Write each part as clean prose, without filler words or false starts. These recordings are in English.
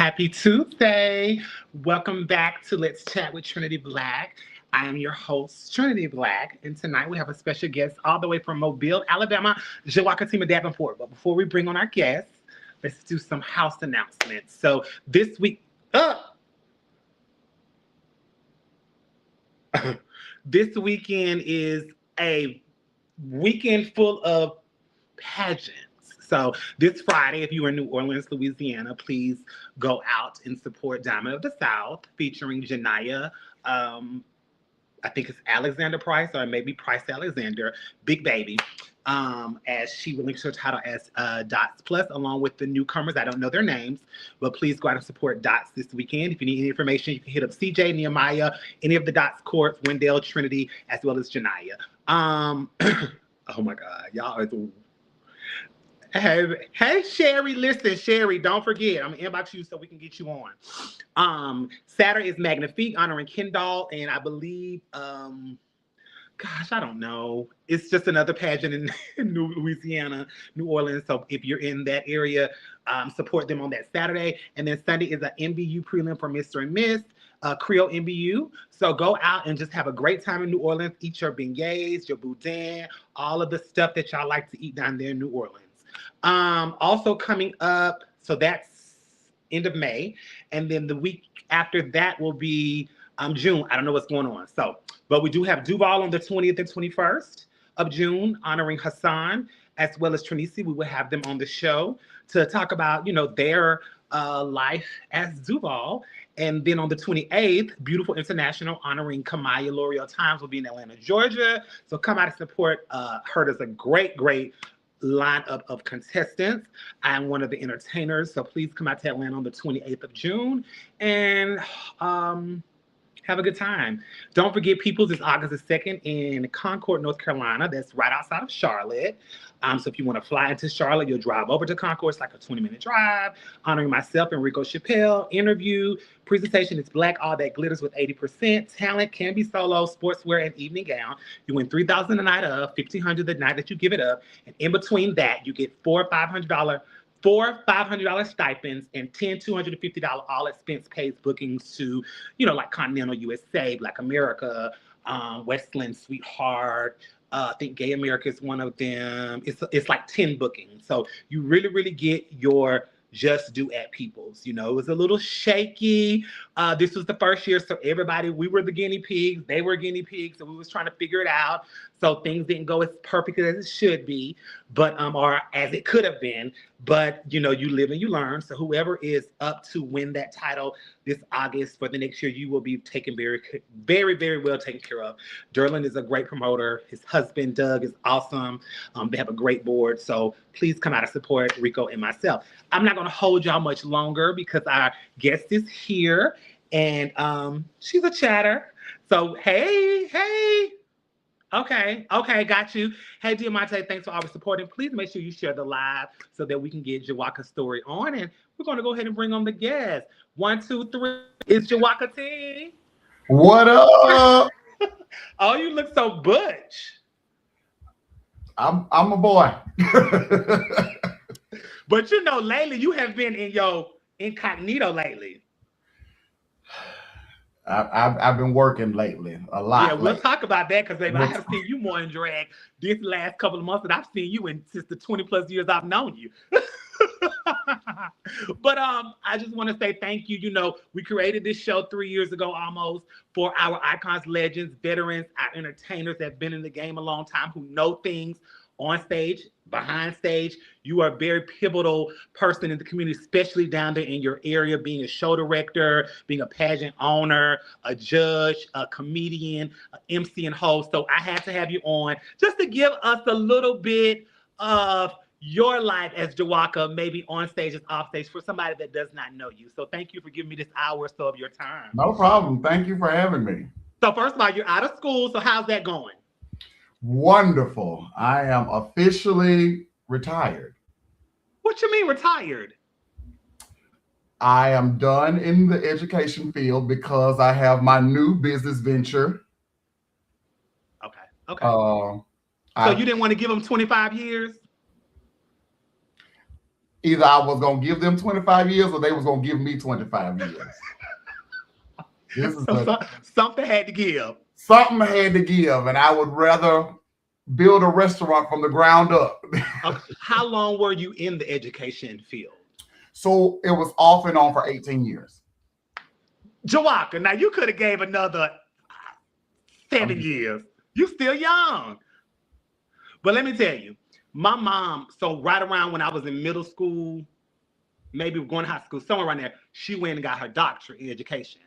Happy Tuesday. Welcome back to Let's Chat with Trinity Black. I am your host, Trinity Black, and tonight we have a special guest all the way from Mobile, Alabama, Jawakatema Davenport. But before we bring on our guests, let's do some house announcements. So this week, this weekend is a weekend full of pageants. So this Friday, if you are in New Orleans, Louisiana, please go out and support Diamond of the South featuring Janiyah. I think it's Alexander Price or maybe Price Alexander, Big Baby, as she relinquished her title as Dots Plus, along with the newcomers. I don't know their names, but please go out and support Dots this weekend. If you need any information, you can hit up CJ, Nehemiah, any of the Dots courts, Wendell, Trinity, as well as Janiyah. Oh my God, y'all are the... Hey, Sherry, listen, Sherry, don't forget, I'm gonna inbox you so we can get you on. Saturday is Magnifique honoring Kendall, and I believe, gosh, I don't know. It's just another pageant in New Louisiana, New Orleans. So if you're in that area, support them on that Saturday. And then Sunday is an MBU prelim for Mr. and Miss. Creole MBU. So go out and just have a great time in New Orleans. Eat your beignets, your boudin, all of the stuff that y'all like to eat down there in New Orleans. Also coming up, so that's end of May. And then the week after that will be June. I don't know what's going on. So, but we do have Duval on the 20th and 21st of June, honoring Hassan, as well as Trinisi. We will have them on the show to talk about, their life as Duval. And then on the 28th, Beautiful International, honoring Kamaya L'Oreal Times, will be in Atlanta, Georgia. So come out and support her. There's a great, great lineup of contestants. I'm one of the entertainers. So please come out to Atlanta on the 28th of June and have a good time. Don't forget, Peoples is August the 2nd in Concord, North Carolina. That's right outside of Charlotte. So if you want to fly into Charlotte, you'll drive over to Concord. It's like a 20-minute drive. Honoring myself and Rico Chappelle. Interview. Presentation is Black All That Glitters with 80%. Talent can be solo, sportswear, and evening gown. You win $3,000 the night of, $1,500 the night that you give it up. And in between that, you get four $500 stipends and 10 $250 all expense paid bookings to, like Continental USA, Black America, Westland, Sweetheart. I think Gay America is one of them. It's like 10 bookings. So you really, really get your just due at Peoples. It was a little shaky. This was the first year, so we were the guinea pigs. They were guinea pigs, so we was trying to figure it out. So things didn't go as perfect as it should be, but or as it could have been. But you live and you learn. So whoever is up to win that title this August for the next year, you will be taken very, very, very well taken care of. Derlin is a great promoter. His husband Doug is awesome. They have a great board. So please come out and support Rico and myself. I'm not going to hold y'all much longer because our guest is here and she's a chatter. So hey. Okay, got you. Hey, Diamante, thanks for always supporting. Please make sure you share the live so that we can get Jawaka's story on. And we're going to go ahead and bring on the guest. 1, 2, 3. It's Jawakatema. What up? Oh, you look so butch. I'm a boy. But lately you have been in your incognito lately. I've been working lately a lot. Yeah, we'll talk about that because, baby, I have seen you more in drag this last couple of months than I've seen you since the 20 plus years I've known you. But I just want to say thank you. We created this show 3 years ago almost for our icons, legends, veterans, our entertainers that have been in the game a long time who know things on stage, behind stage. You are a very pivotal person in the community, especially down there in your area, being a show director, being a pageant owner, a judge, a comedian, an MC and host. So I had to have you on just to give us a little bit of your life as Jawaka, maybe on stage and off stage, for somebody that does not know you. So thank you for giving me this hour or so of your time. No problem. Thank you for having me. So first of all, you're out of school. So how's that going? Wonderful. I am officially retired. What you mean retired? I am done in the education field because I have my new business venture. Okay. So you didn't want to give them 25 years? Either I was going to give them 25 years or they was going to give me 25 years. Something had to give. Something had to give, and I would rather build a restaurant from the ground up. Okay. How long were you in the education field? So it was off and on for 18 years. Jawaka, now you could have gave another 7 years. You still young. But let me tell you, my mom, so right around when I was in middle school, maybe going to high school, somewhere around there, she went and got her doctorate in education.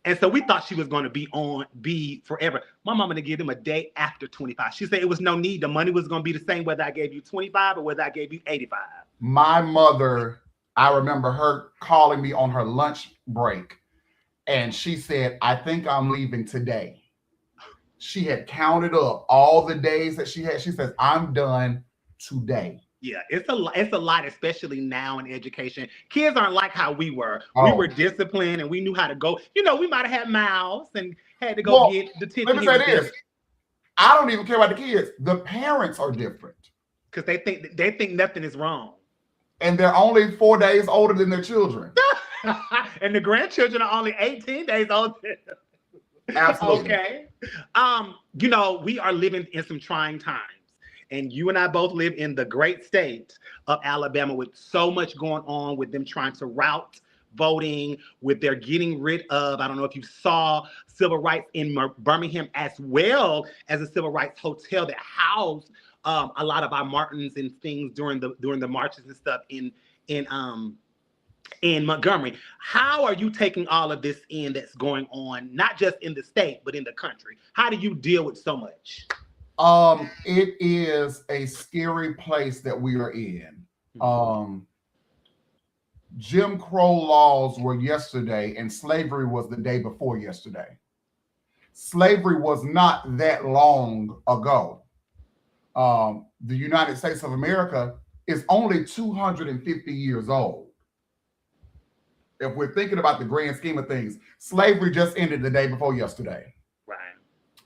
And so we thought she was going to be forever. My mama didn't give them a day after 25. She said it was no need. The money was going to be the same whether I gave you 25 or whether I gave you 85. My mother, I remember her calling me on her lunch break. And she said, I think I'm leaving today. She had counted up all the days that she had. She says, I'm done today. Yeah, it's a lot, especially now in education. Kids aren't like how we were. Oh. We were disciplined and we knew how to go. We might have had mouths and had to go get the ticket. Let me say this. I don't even care about the kids. The parents are different. Because they think nothing is wrong. And they're only 4 days older than their children. And the grandchildren are only 18 days older. Absolutely. Okay. We are living in some trying times. And you and I both live in the great state of Alabama with so much going on with them trying to route voting, with their getting rid of, I don't know if you saw civil rights in Birmingham, as well as a civil rights hotel that housed a lot of our Martins and things during the marches and stuff in Montgomery. How are you taking all of this in that's going on, not just in the state, but in the country? How do you deal with so much? It is a scary place that we are in. Jim Crow laws were yesterday, and slavery was the day before yesterday. Slavery was not that long ago. The United States of America is only 250 years old. If we're thinking about the grand scheme of things, slavery just ended the day before yesterday. Right.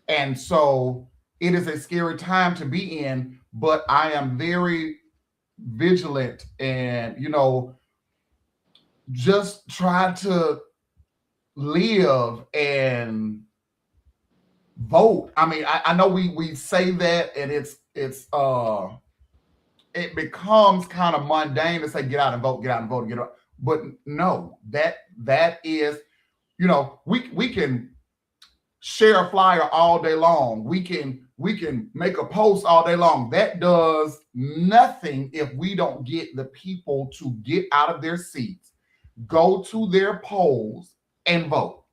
And so it is a scary time to be in, but I am very vigilant and, just try to live and vote. I mean, I know we say that, and it becomes kind of mundane to say, get out and vote, get out and vote, get out. But no, that is, we can share a flyer all day long. We can make a post all day long. That does nothing if we don't get the people to get out of their seats, go to their polls, and vote.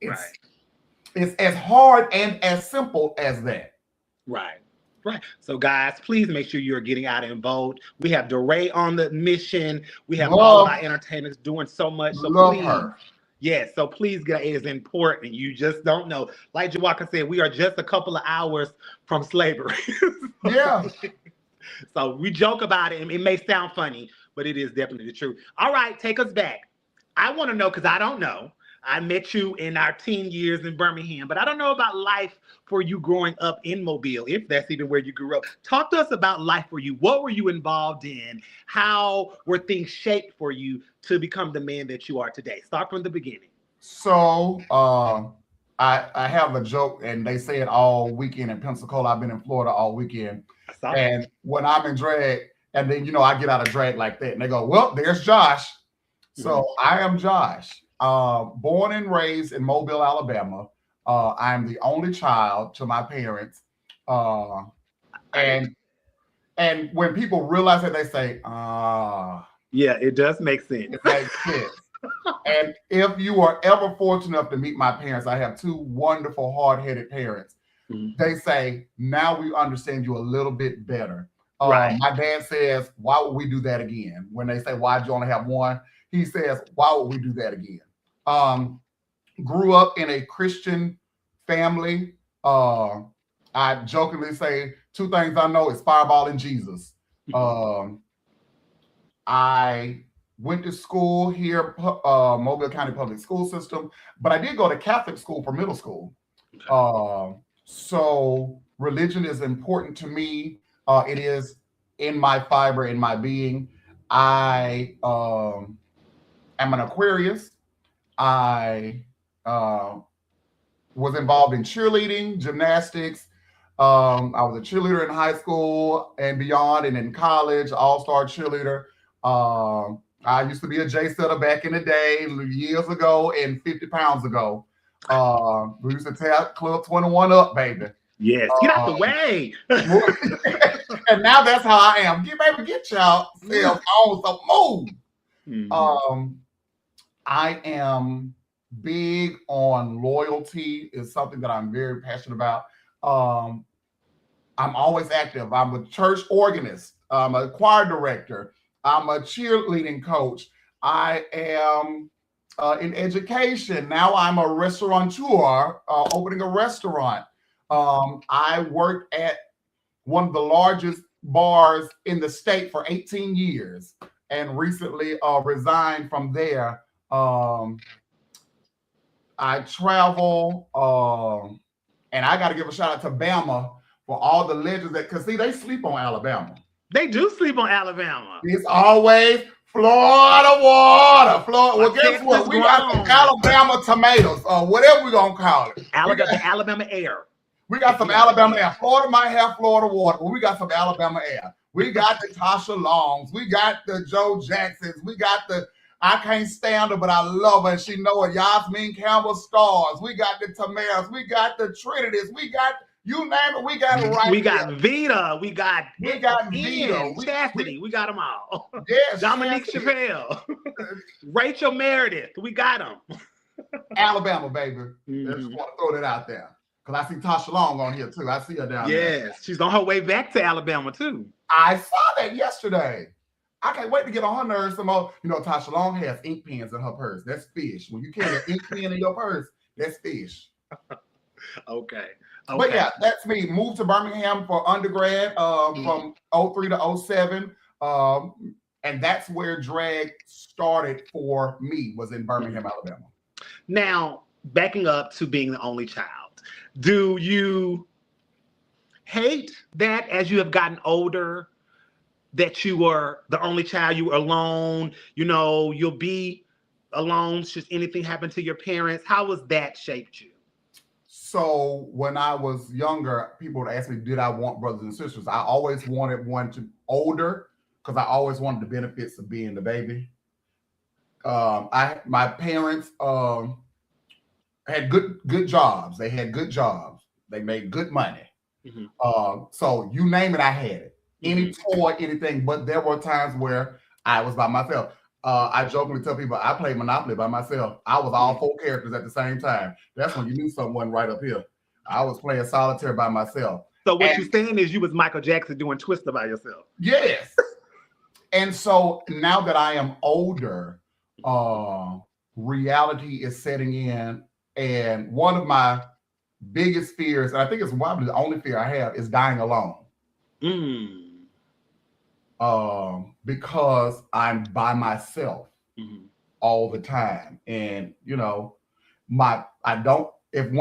It's as hard and as simple as that. Right. So, guys, please make sure you're getting out and vote. We have DeRay on the mission. We have all of our entertainers doing so much. So please, her. Yes, so please get it. Is important. You just don't know. Like Jawaka said, we are just a couple of hours from slavery. Yeah. So we joke about it, and it may sound funny, but it is definitely the truth. All right, take us back. I want to know, because I don't know. I met you in our teen years in Birmingham, but I don't know about life for you growing up in Mobile, if that's even where you grew up. Talk to us about life for you. What were you involved in? How were things shaped for you to become the man that you are today? Start from the beginning. So I have a joke, and they say it all weekend in Pensacola. I've been in Florida all weekend. And when I'm in drag, and then, I get out of drag like that, and they go, well, there's Josh. So I am Josh. Born and raised in Mobile, Alabama. I'm the only child to my parents. And when people realize that, they say, yeah, it does make sense. It makes sense. And if you are ever fortunate enough to meet my parents, I have two wonderful, hard-headed parents. They say, now we understand you a little bit better. Right. My dad says, why would we do that again? When they say, why'd you only have one? He says, why would we do that again? Grew up in a Christian family. I jokingly say two things I know is Fireball and Jesus. I went to school here, Mobile County Public School System, but I did go to Catholic school for middle school. So religion is important to me. It is in my fiber, in my being. I am an Aquarius. I was involved in cheerleading, gymnastics. I was a cheerleader in high school and beyond, and in college, all-star cheerleader. I used to be a J-setter back in the day, years ago, and 50 pounds ago. We used to tap Club 21 up, baby. Yes, get out the way. And now that's how I am. Get y'all self on some move. I am big on loyalty. Is something that I'm very passionate about. I'm always active. I'm a church organist. I'm a choir director. I'm a cheerleading coach. I am in education. Now I'm a restaurateur, opening a restaurant. I worked at one of the largest bars in the state for 18 years and recently resigned from there. I travel, and I got to give a shout out to Bama for all the legends because see, they sleep on Alabama. They do sleep on Alabama. It's always Florida water. Well, guess what? We got some Alabama tomatoes, or whatever we're going to call it. Alabama air. We got some Alabama air. Florida might have Florida water, but we got some Alabama air. We got the Tasha Longs. We got the Joe Jacksons. We got the I can't stand her, but I love her. And she know it. Yasmin Campbell stars. We got the Tamaras. We got the Trinities. We got, you name it, we got it right We got here. Vita. We got Vita. Chastity. We got them all. Yes, Dominique Chastity. Chappelle. Rachel Meredith. We got them. Alabama, baby. Mm-hmm. I just want to throw that out there. Because I see Tasha Long on here, too. I see her down there. Yes, she's on her way back to Alabama, too. I saw that yesterday. I can't wait to get on her nerves some more. You know, Tasha Long has ink pens in her purse. That's fish. When you carry an ink pen in your purse, that's fish. Okay. But yeah, that's me. Moved to Birmingham for undergrad from 03 to 07. And that's where drag started for me, was in Birmingham, Alabama. Now, backing up to being the only child, do you hate that as you have gotten older, that you were the only child, you were alone, you know, you'll be alone should anything happen to your parents? How has that shaped you? So when I was younger, people would ask me, did I want brothers and sisters? I always wanted one to older, because I always wanted the benefits of being the baby. My parents had good jobs. They had good jobs. They made good money. Mm-hmm. So you name it, I had it. Any toy, anything. But there were times where I was by myself. I jokingly tell people I played Monopoly by myself. I was all 4 characters at the same time. That's when you knew something wasn't right up here. I was playing solitaire by myself. So what you're saying is you was Michael Jackson doing Twister by yourself. Yes. And so now that I am older, reality is setting in. And one of my biggest fears, and I think it's probably the only fear I have, is dying alone. Because I'm by myself all the time. And, you know, when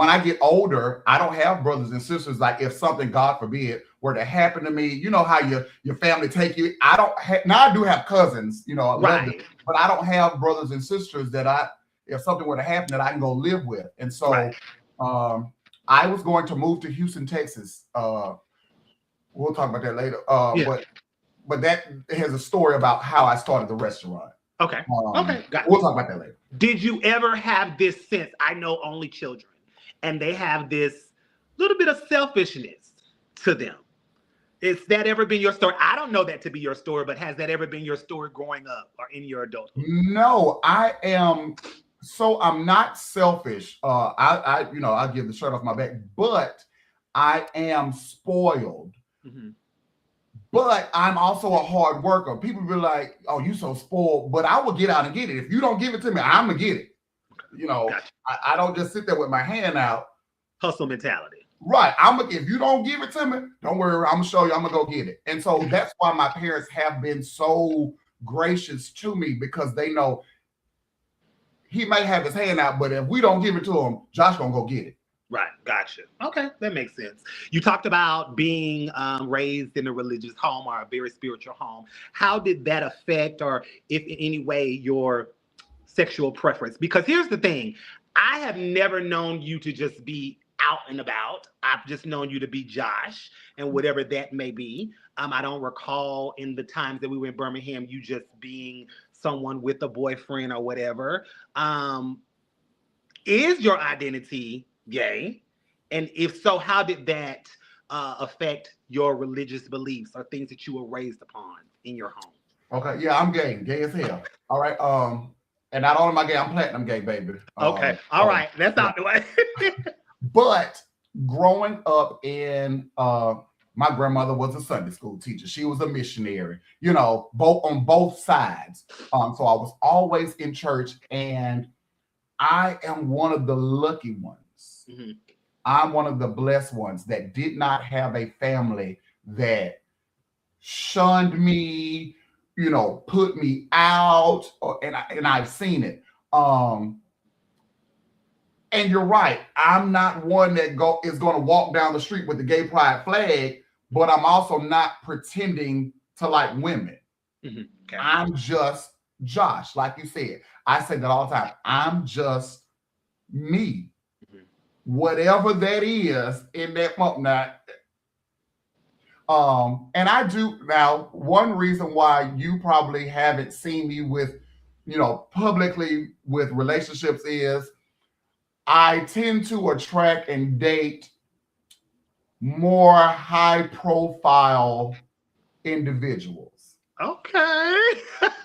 I get older, I don't have brothers and sisters. Like if something, God forbid, were to happen to me, you know how your family take you. Now I do have cousins, you know, right, but I don't have brothers and sisters that if something were to happen, that I can go live with. And so I was going to move to Houston, Texas. We'll talk about that later. But that has a story about how I started the restaurant. Okay. Okay. Got it. We'll talk about that later. Did you ever have this sense? I know only children, and they have this little bit of selfishness to them. Has that ever been your story? I don't know that to be your story, but has that ever been your story growing up or in your adulthood? No, I'm not selfish. I'll give the shirt off my back, but I am spoiled. Mm-hmm. But I'm also a hard worker. People be like, oh, you so spoiled, but I will get out and get it. If you don't give it to me, I'm gonna get it. You know, gotcha. I don't just sit there with my hand out. Hustle mentality. Right. If you don't give it to me, don't worry, I'm gonna show you, I'm gonna go get it. And so that's why my parents have been so gracious to me, because they know he may have his hand out, but if we don't give it to him, Josh gonna go get it. Right. Gotcha. Okay. That makes sense. You talked about being raised in a religious home or a very spiritual home. How did that affect, or if in any way, your sexual preference? Because here's the thing. I have never known you to just be out and about. I've just known you to be Josh, and whatever that may be. I don't recall in the times that we were in Birmingham, you just being someone with a boyfriend or whatever. Is your identity gay? And if so, how did that affect your religious beliefs or things that you were raised upon in your home? Okay, yeah, I'm gay as hell. All right, and not only am I gay, I'm platinum gay, baby. Okay, all right, that's out the way. But growing up in, my grandmother was a Sunday school teacher. She was a missionary, you know, on both sides. So I was always in church, and I am one of the lucky ones. Mm-hmm. I'm one of the blessed ones that did not have a family that shunned me, you know, put me out, and I've seen it. And you're right. I'm not one that is going to walk down the street with the gay pride flag, but I'm also not pretending to like women. Mm-hmm. Okay. I'm just Josh, like you said. I say that all the time. I'm just me. Mm-hmm. Whatever that is in that moment. And I do now. One reason why you probably haven't seen me with publicly with relationships is I tend to attract and date more high profile individuals. Okay.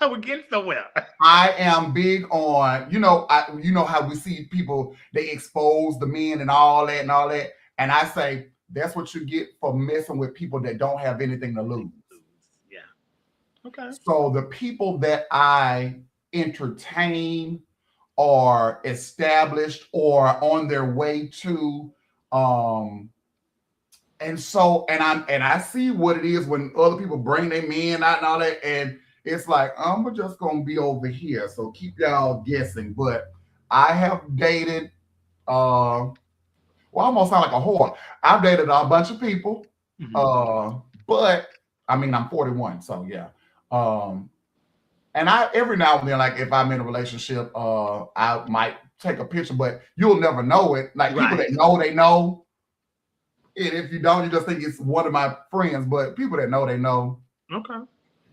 We're getting somewhere. I am big on, how we see people, they expose the men and all that. And I say, that's what you get for messing with people that don't have anything to lose. Yeah. Okay. So the people that I entertain are established or on their way to, and I see what it is when other people bring their men out and all that, and it's like I'm just gonna be over here. So keep y'all guessing. But I have dated, well, I almost sound like a whore. I've dated a bunch of people, but I mean I'm 41, so yeah. And I every now and then, like if I'm in a relationship, I might take a picture, but you'll never know it. Like people that know, they know. And if you don't, you just think it's one of my friends. But people that know, they know. Okay.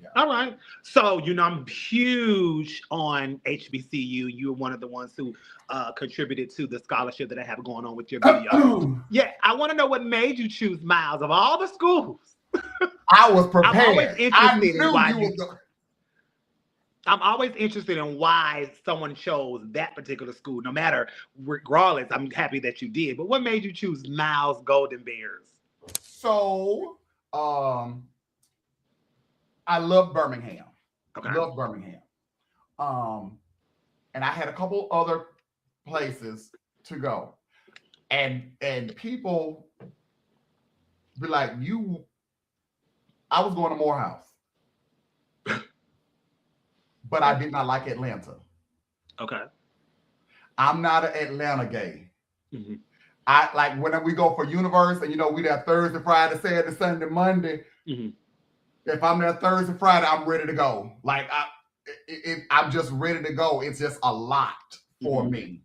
Yeah. All right. So, I'm huge on HBCU. You're one of the ones who contributed to the scholarship that I have going on with your video. Yeah. I want to know what made you choose Miles of all the schools. I was prepared. I'm always interested in why I'm always interested in why someone chose that particular school, no matter, regardless. I'm happy that you did. But what made you choose Miles Golden Bears? So, I love Birmingham. Okay. Love Birmingham. And I had a couple other places to go. And people be like, I was going to Morehouse. But I did not like Atlanta. Okay. I'm not an Atlanta gay. Mm-hmm. I like when we go for Universe and we there Thursday, Friday, Saturday, Sunday, Monday. Mm-hmm. If I'm there Thursday, Friday, I'm ready to go. Like I'm just ready to go. It's just a lot for me.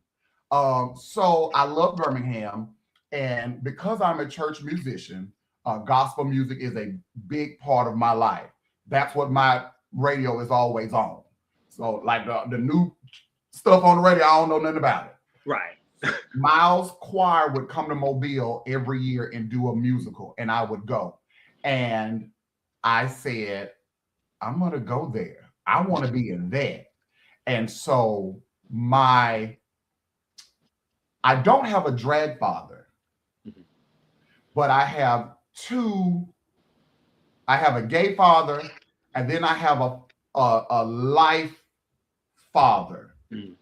So I love Birmingham, and because I'm a church musician, gospel music is a big part of my life. That's what my radio is always on. So like the new stuff on the radio, I don't know nothing about it. Right. Miles Choir would come to Mobile every year and do a musical, and I would go. And I said, I'm going to go there. I want to be in that. And so I don't have a drag father, but I have I have a gay father, and then I have a life father.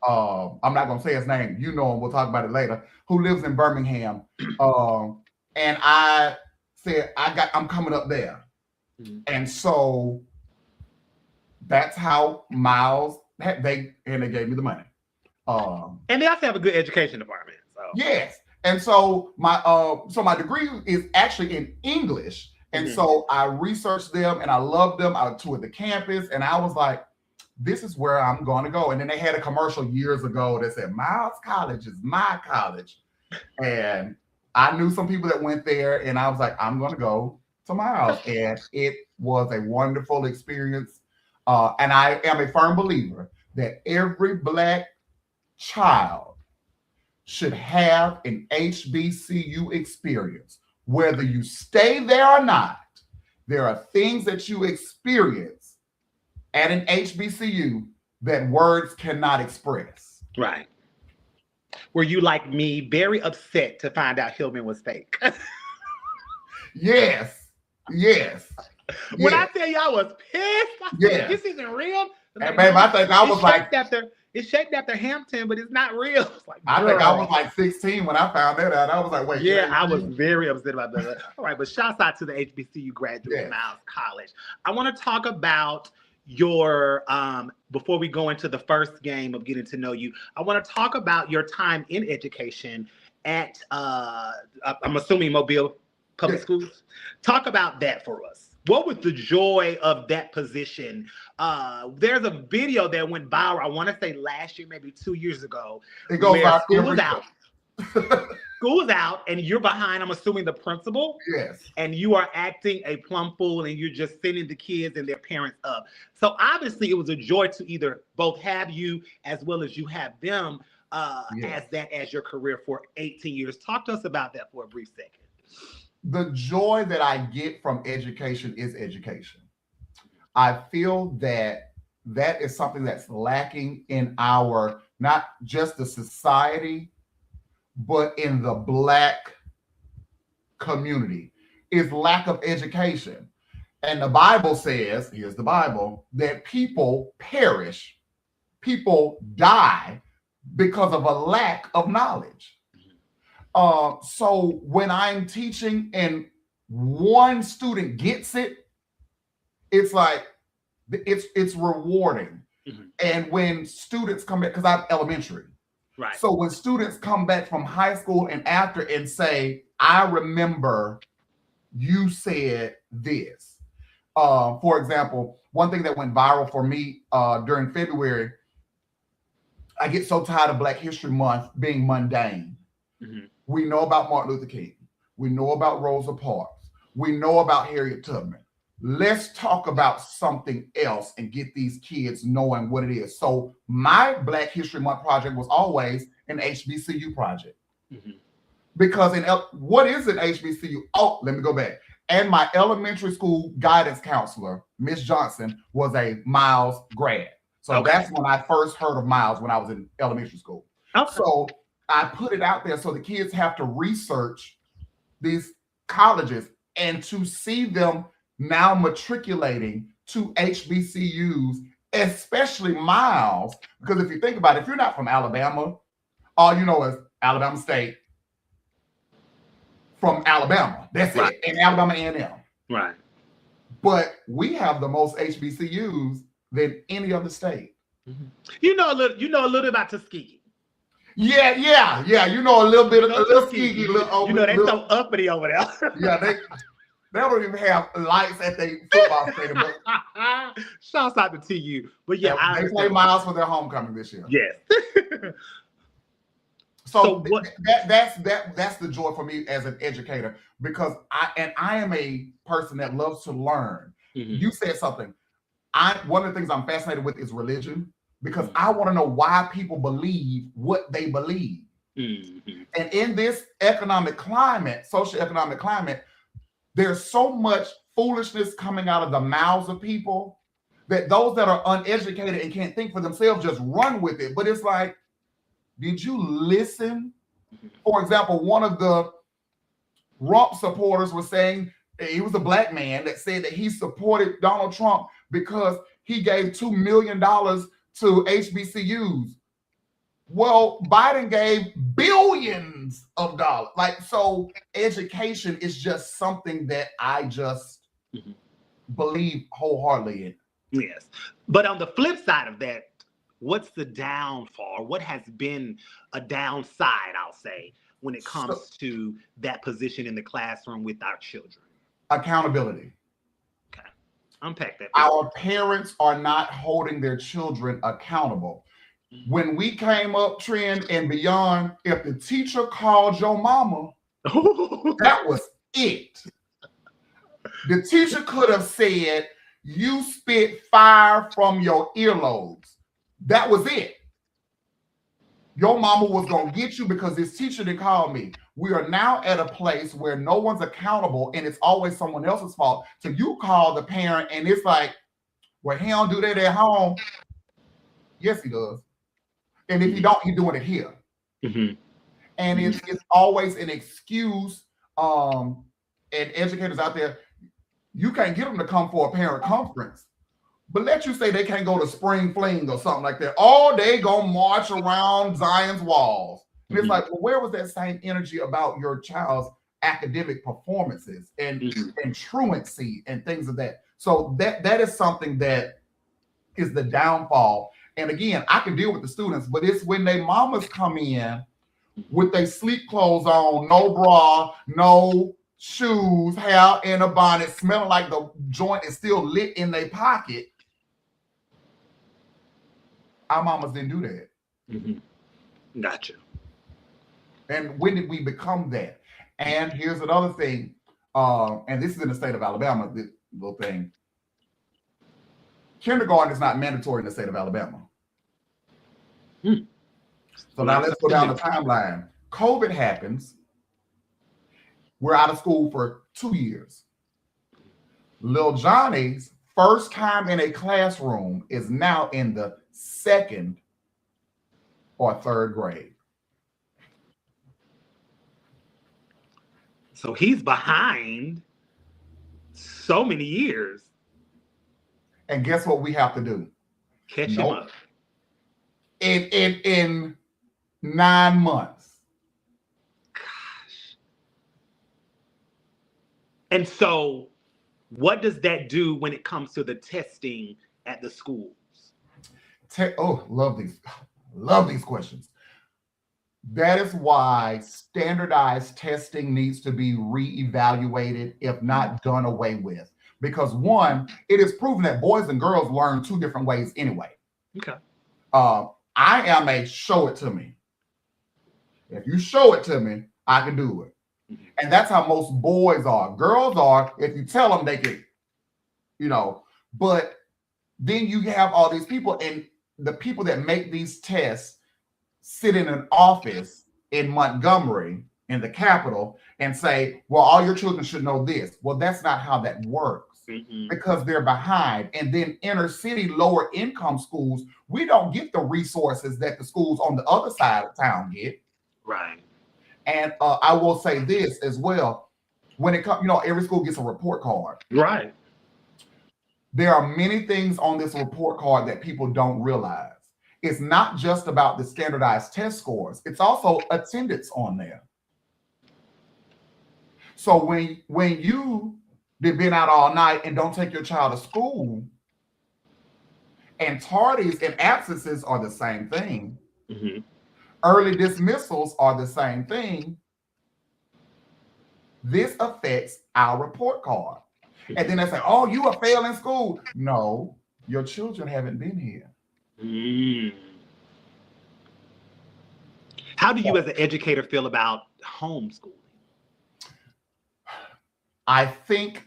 I'm not gonna say his name. You know him. We'll talk about it later. Who lives in Birmingham? And I said I'm coming up there, and so that's how Miles they gave me the money. And they also have a good education department. So. Yes, and so my degree is actually in English, and so I researched them and I loved them. I toured the campus, and I was like, this is where I'm going to go. And then they had a commercial years ago that said, Miles College is my college. And I knew some people that went there, and I was like, I'm going to go to Miles. And it was a wonderful experience. And I am a firm believer that every Black child should have an HBCU experience. Whether you stay there or not, there are things that you experience at an HBCU that words cannot express. Right. Were you, like me, very upset to find out Hillman was fake? Yes. When I tell you I was pissed, this isn't real. And babe, I think I was like, it's shaped after Hampton, but it's not real. It's like, I think I was like 16 when I found that out. I was like, wait. Yeah, I was very upset about that. All right, but shouts out to the HBCU graduate, Miles College. I want to talk about your before we go into the first game of getting to know you, I want to talk about your time in education at I'm assuming Mobile Public Schools. Talk about that for us. What was the joy of that position? There's a video that went viral, I want to say last year, maybe 2 years ago. It goes where school was out. School's out and you're behind, I'm assuming the principal, Yes. and you are acting a plum fool and you're just sending the kids and their parents up. So obviously it was a joy to either both have you as well as you have them as your career for 18 years. Talk to us about that for a brief second. The joy that I get from education is education. I feel that that is something that's lacking in our, not just the society, but in the Black community, is lack of education. And the Bible says, here's the Bible, that people perish, people die because of a lack of knowledge. So when I'm teaching and one student gets it, it's like, it's rewarding. Mhm. And when students come back, because I'm elementary, Right. so when students come back from high school and after and say, I remember you said this. For example, one thing that went viral for me during February, I get so tired of Black History Month being mundane. Mhm. We know about Martin Luther King. We know about Rosa Parks. We know about Harriet Tubman. Let's talk about something else and get these kids knowing what it is. So my Black History Month project was always an HBCU project. Mhm. Because what is an HBCU? Oh, let me go back. And my elementary school guidance counselor, Miss Johnson, was a Miles grad. So that's when I first heard of Miles, when I was in elementary school. Okay. So I put it out there so the kids have to research these colleges and to see them now matriculating to HBCUs, especially Miles. Because if you think about it, if you're not from Alabama, all you know is Alabama State from Alabama. That's Right. it. And Alabama A&M. Right. But we have the most HBCUs than any other state. Mhm. You know a little about Tuskegee. Yeah. You know a little bit, a little Tuskegee. You know, they're so uppity over there. Yeah, they don't even have lights at their football stadium. Shouts out to TU. But yeah, they play Miles for their homecoming this year. Yes. So that's the joy for me as an educator, because I am a person that loves to learn. Mhm. You said something. One of the things I'm fascinated with is religion, because I want to know why people believe what they believe. Mhm. And in this economic climate, socioeconomic climate, there's so much foolishness coming out of the mouths of people that those that are uneducated and can't think for themselves just run with it. But it's like, did you listen? For example, one of the Rump supporters was saying, he was a Black man that said that he supported Donald Trump because he gave $2 million to HBCUs. Well, Biden gave billions of dollars. Like, so education is just something that I just believe wholeheartedly in. Yes. But on the flip side of that, what's the downfall? What has been a downside, I'll say, when it comes to that position in the classroom with our children? Accountability. Okay. Unpack that. Our parents are not holding their children accountable. When we came up, Trend and beyond, if the teacher called your mama, that was it. The teacher could have said, you spit fire from your earlobes. That was it. Your mama was going to get you because this teacher didn't call me. We are now at a place where no one's accountable and it's always someone else's fault. So you call the parent and it's like, well, he don't do that at home. Yes, he does. And if he don't, he's doing it here. Mm-hmm. And it's always an excuse. And educators out there, you can't get them to come for a parent conference. But let's you say they can't go to spring fling or something like that. All day gonna march around Zion's walls. And it's like, well, where was that same energy about your child's academic performances and truancy and things of that? So that is something that is the downfall. And again, I can deal with the students, but it's when they mamas come in with their sleep clothes on, no bra, no shoes, hair in a bonnet, smelling like the joint is still lit in their pocket. Our mamas didn't do that. Mm-hmm. Gotcha. And when did we become that? And here's another thing, and this is in the state of Alabama, this little thing. Kindergarten is not mandatory in the state of Alabama. So now let's go down the timeline. COVID happens. We're out of school for 2 years. Lil Johnny's first time in a classroom is now in the 2nd or 3rd grade. So he's behind so many years. And guess what we have to do? Catch him up. In 9 months. Gosh. And so what does that do when it comes to the testing at the schools? Love these questions. That is why standardized testing needs to be reevaluated, if not done away with. Because one, it is proven that boys and girls learn 2 different ways anyway. Okay. I am a show it to me. If you show it to me, I can do it. And that's how most boys are. Girls are, if you tell them, they can, but then you have all these people, and the people that make these tests sit in an office in Montgomery, in the capital, and say, well, all your children should know this. Well, that's not how that works. Because they're behind. And then inner city, lower income schools, we don't get the resources that the schools on the other side of town get. Right. And I will say this as well. When it comes, every school gets a report card. Right. There are many things on this report card that people don't realize. It's not just about the standardized test scores. It's also attendance on there. So when you have been out all night and don't take your child to school, and tardies and absences are the same thing. Early dismissals are the same thing. This affects our report card. And then they say, oh, you are failing school. No, your children haven't been here. How do you as an educator feel about homeschooling? I think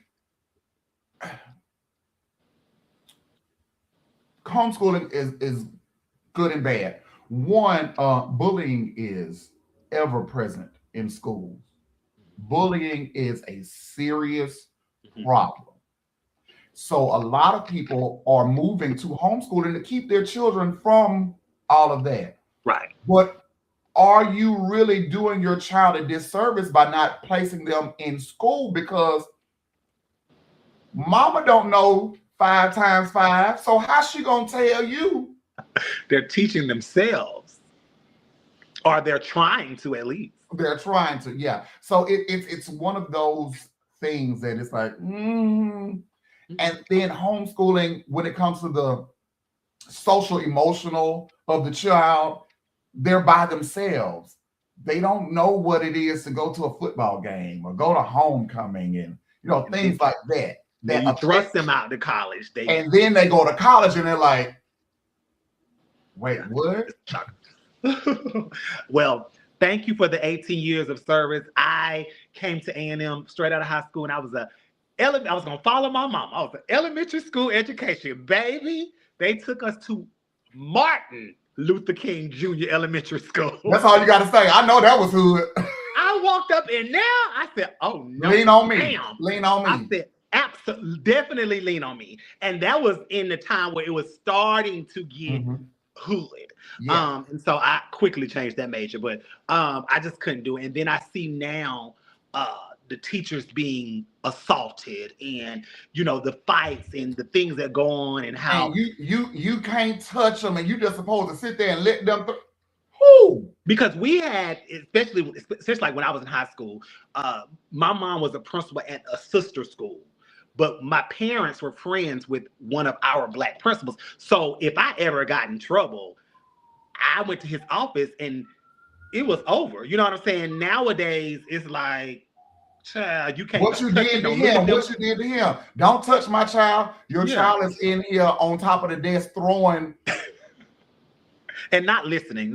homeschooling is good and bad. One, bullying is ever present in schools. Bullying is a serious problem. So a lot of people are moving to homeschooling to keep their children from all of that. Right. But are you really doing your child a disservice by not placing them in school? Because mama don't know 5 times 5. So how's she gonna tell you? They're teaching themselves, or they're trying to at least. They're trying to, yeah. So it's one of those things that it's like, And then homeschooling, when it comes to the social, emotional of the child, they're by themselves. They don't know what it is to go to a football game or go to homecoming and things like that. That you thrust them out to college. And then they go to college and they're like, wait, what? Well, thank you for the 18 years of service. I came to A&M straight out of high school, and I was going to follow my mom. I was an elementary school education, baby. They took us to Martin Luther King Jr. Elementary School. That's all you got to say. I know that was hood. I walked up, and now I said, oh, no. Lean on me. Lean on me. I said, absolutely, definitely lean on me. And that was in the time where it was starting to get hood. Yeah. And so I quickly changed that major, but I just couldn't do it. And then I see now the teachers being assaulted, and the fights and the things that go on, and how you can't touch them, and you just supposed to sit there and let them because we had, especially like when I was in high school, my mom was a principal at a sister school, but my parents were friends with one of our Black principals. So if I ever got in trouble, I went to his office and it was over. You know what I'm saying? Nowadays, it's like, child, you can't. What you did to him? What you did to him? Don't touch my child. Your child is in here on top of the desk throwing. And not listening.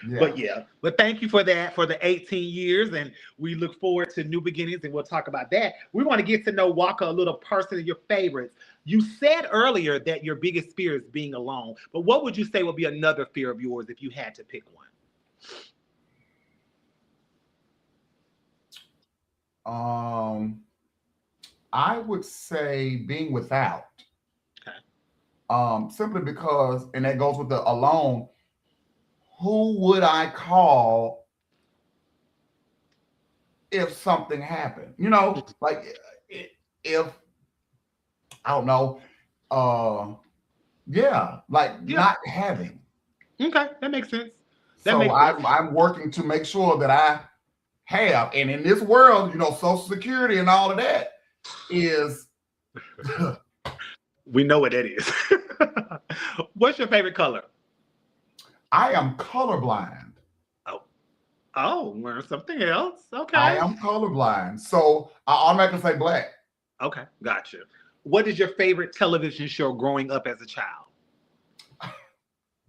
Yeah. But thank you for that for the 18 years, and we look forward to new beginnings, and we'll talk about that. We want to get to know Walker a little personally, your favorites. You said earlier that your biggest fear is being alone, but what would you say would be another fear of yours if you had to pick one? I would say being without. Okay. Simply because, and that goes with the alone, who would I call if something happened? You know, like if I don't know, yeah, like not having. Okay, that makes sense. So I'm working to make sure that I have, and in this world, you know, Social Security and all of that is. We know what that is. What's your favorite color? I am colorblind. Oh, learn something else. Okay. I am colorblind, so I automatically say black. Okay, gotcha. What is your favorite television show growing up as a child?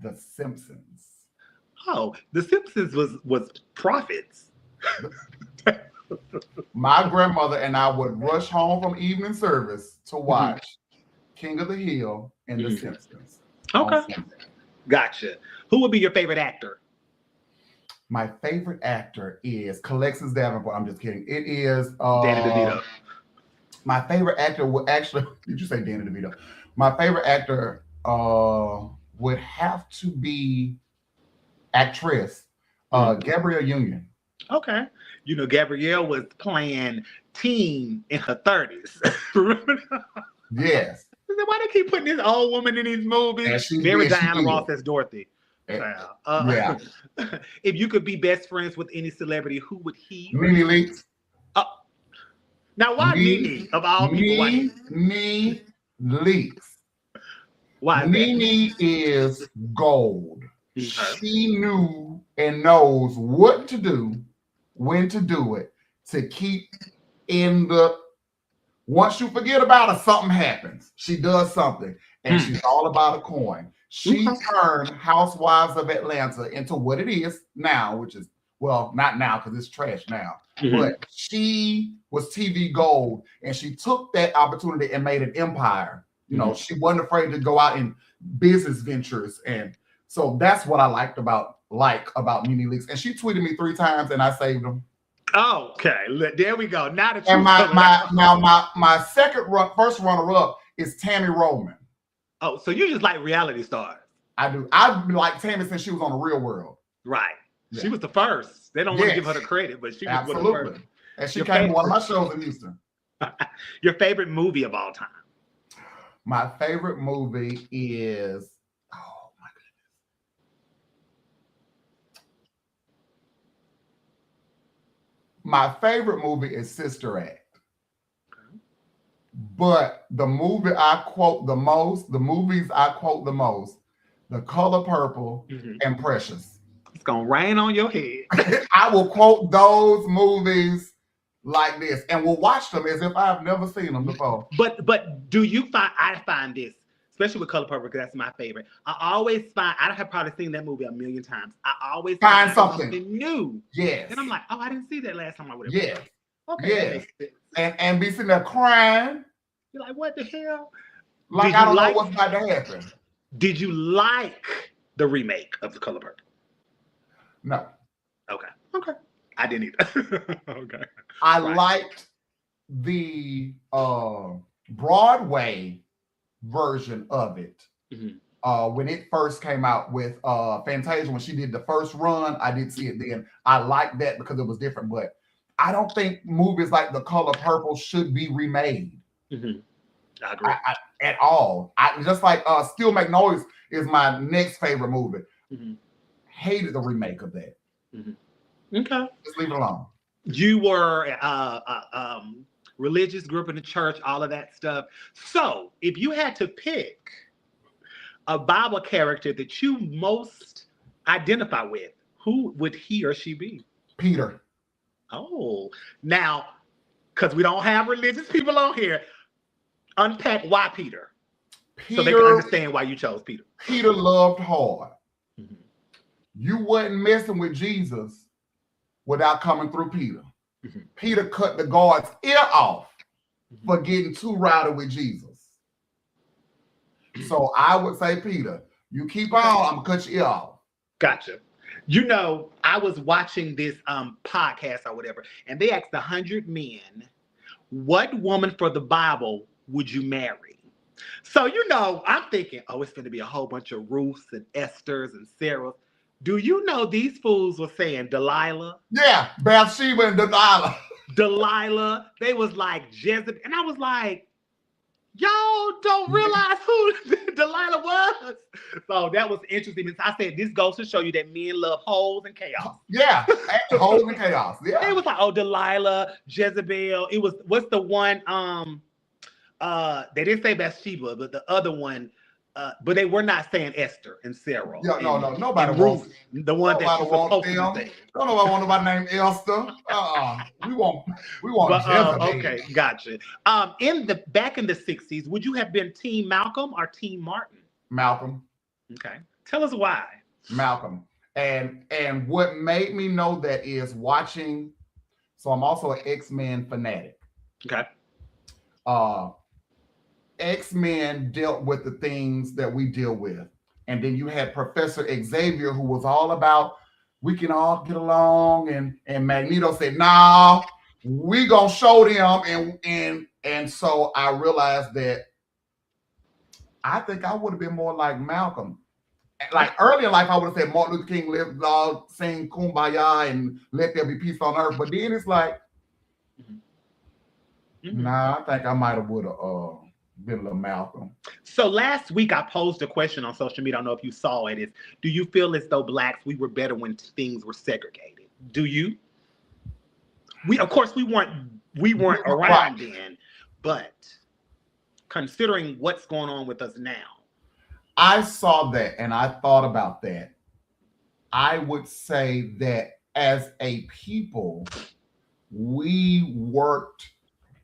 The Simpsons. Oh, The Simpsons was profits. My grandmother and I would rush home from evening service to watch King of the Hill and The Simpsons. Okay, gotcha. Who would be your favorite actor? My favorite actor is Alexis Davenport. I'm just kidding. It is Danny DeVito. My favorite actor would actually. Did you say Danny DeVito? My favorite actor would have to be actress Gabrielle Union. Okay. You know, Gabrielle was playing teen in her 30s. Remember that? Yes. Why they keep putting this old woman in these movies? Very Diana Ross as Dorothy. Yeah. If you could be best friends with any celebrity, who would he? Nene Leakes. Now, why Nene of all people? Nene Leakes. Why? Nene is gold. She knew and knows what to do, when to do it, to keep in the. Once you forget about her, something happens. She does something, and she's all about a coin. She turned Housewives of Atlanta into what it is now, which is, well, not now because it's trash now, but she was TV gold, and she took that opportunity and made an empire. You know, she wasn't afraid to go out in business ventures, and so that's what I liked about Nene Leakes. And she tweeted me 3 times, and I saved them. Okay, there we go. Now that and my first runner up is Tammy Roman. Oh, so you just like reality stars? I do. I've like Tammy since she was on The Real World. Right. Yeah. She was the first. They don't want to give her the credit, but she was one of the first. And she came to one of my shows in Houston. Your favorite movie of all time? My favorite movie is, oh my goodness. My favorite movie is Sister Act. But the movie I quote the most, the movies I quote the most, The Color Purple and Precious. It's going to rain on your head. I will quote those movies like this and will watch them as if I've never seen them before. But do you find, I find this, especially with Color Purple, because that's my favorite. I always find, I have probably seen that movie a million times. I always find something new. Yes. And I'm like, oh, I didn't see that last time I would have. Yes. Okay. Yes. And be sitting there crying. You're like, what the hell? Like, I don't know what's about to happen. Did you like the remake of The Color Purple? No. Okay. I didn't either. Okay. I liked the Broadway version of it when it first came out with Fantasia. When she did the first run, I did see it then. I liked that because it was different, but I don't think movies like The Color Purple should be remade. I agree. At all. I just like Still Make Noise is my next favorite movie. Hated the remake of that. Okay. Just leave it alone. You were religious, grew up in the church, all of that stuff. So if you had to pick a Bible character that you most identify with, who would he or she be? Peter. Oh, now, because we don't have religious people on here, unpack why Peter, so they can understand why you chose Peter. Peter loved hard. you wasn't messing with Jesus without coming through Peter. Mhm. Peter cut the guard's ear off Mhm. for getting too rowdy with Jesus. So I would say, Peter, you keep on, I'm gonna cut your ear off. Gotcha. You know, I was watching this podcast or whatever, and they asked 100 men, what woman for the Bible would you marry? So, you know, I'm thinking, oh, it's going to be a whole bunch of Ruths and Esthers and Sarahs. Do you know these fools were saying Delilah? Yeah, Bathsheba and Delilah. Delilah. They was like Jezebel. And I was like, y'all don't realize who Delilah was. So that was interesting. I said, this goes to show you that men love holes and chaos. Yeah, holes and chaos. Yeah. It was like, oh, Delilah, Jezebel. It was, what's the one? They didn't say Bathsheba, but the other one, but they were not saying Esther and Sarah. Yeah, no, nobody and wants Ruth, the one that she's supposed to be saying. Don't nobody want nobody named Esther. We want Jezebel. Okay, gotcha. Back in the 60s, would you have been Team Malcolm or Team Martin? Malcolm. Okay. Tell us why. Malcolm. And what made me know that is watching, so I'm also an X-Men fanatic. Okay. X-Men dealt with the things that we deal with. And then you had Professor Xavier, who was all about we can all get along. And Magneto said, nah, we gonna show them. And so I realized that I think I would have been more like Malcolm. Like early in life, I would have said Martin Luther King lived, sing Kumbaya and let there be peace on earth. But then it's like, nah, I think I might have would have been a little Malcolm. So last week I posed a question on social media. I don't know if you saw it. Is do you feel as though blacks we were better when things were segregated? Do you? We of course we weren't around then, but considering what's going on with us now. I saw that and I thought about that. I would say that as a people, we worked.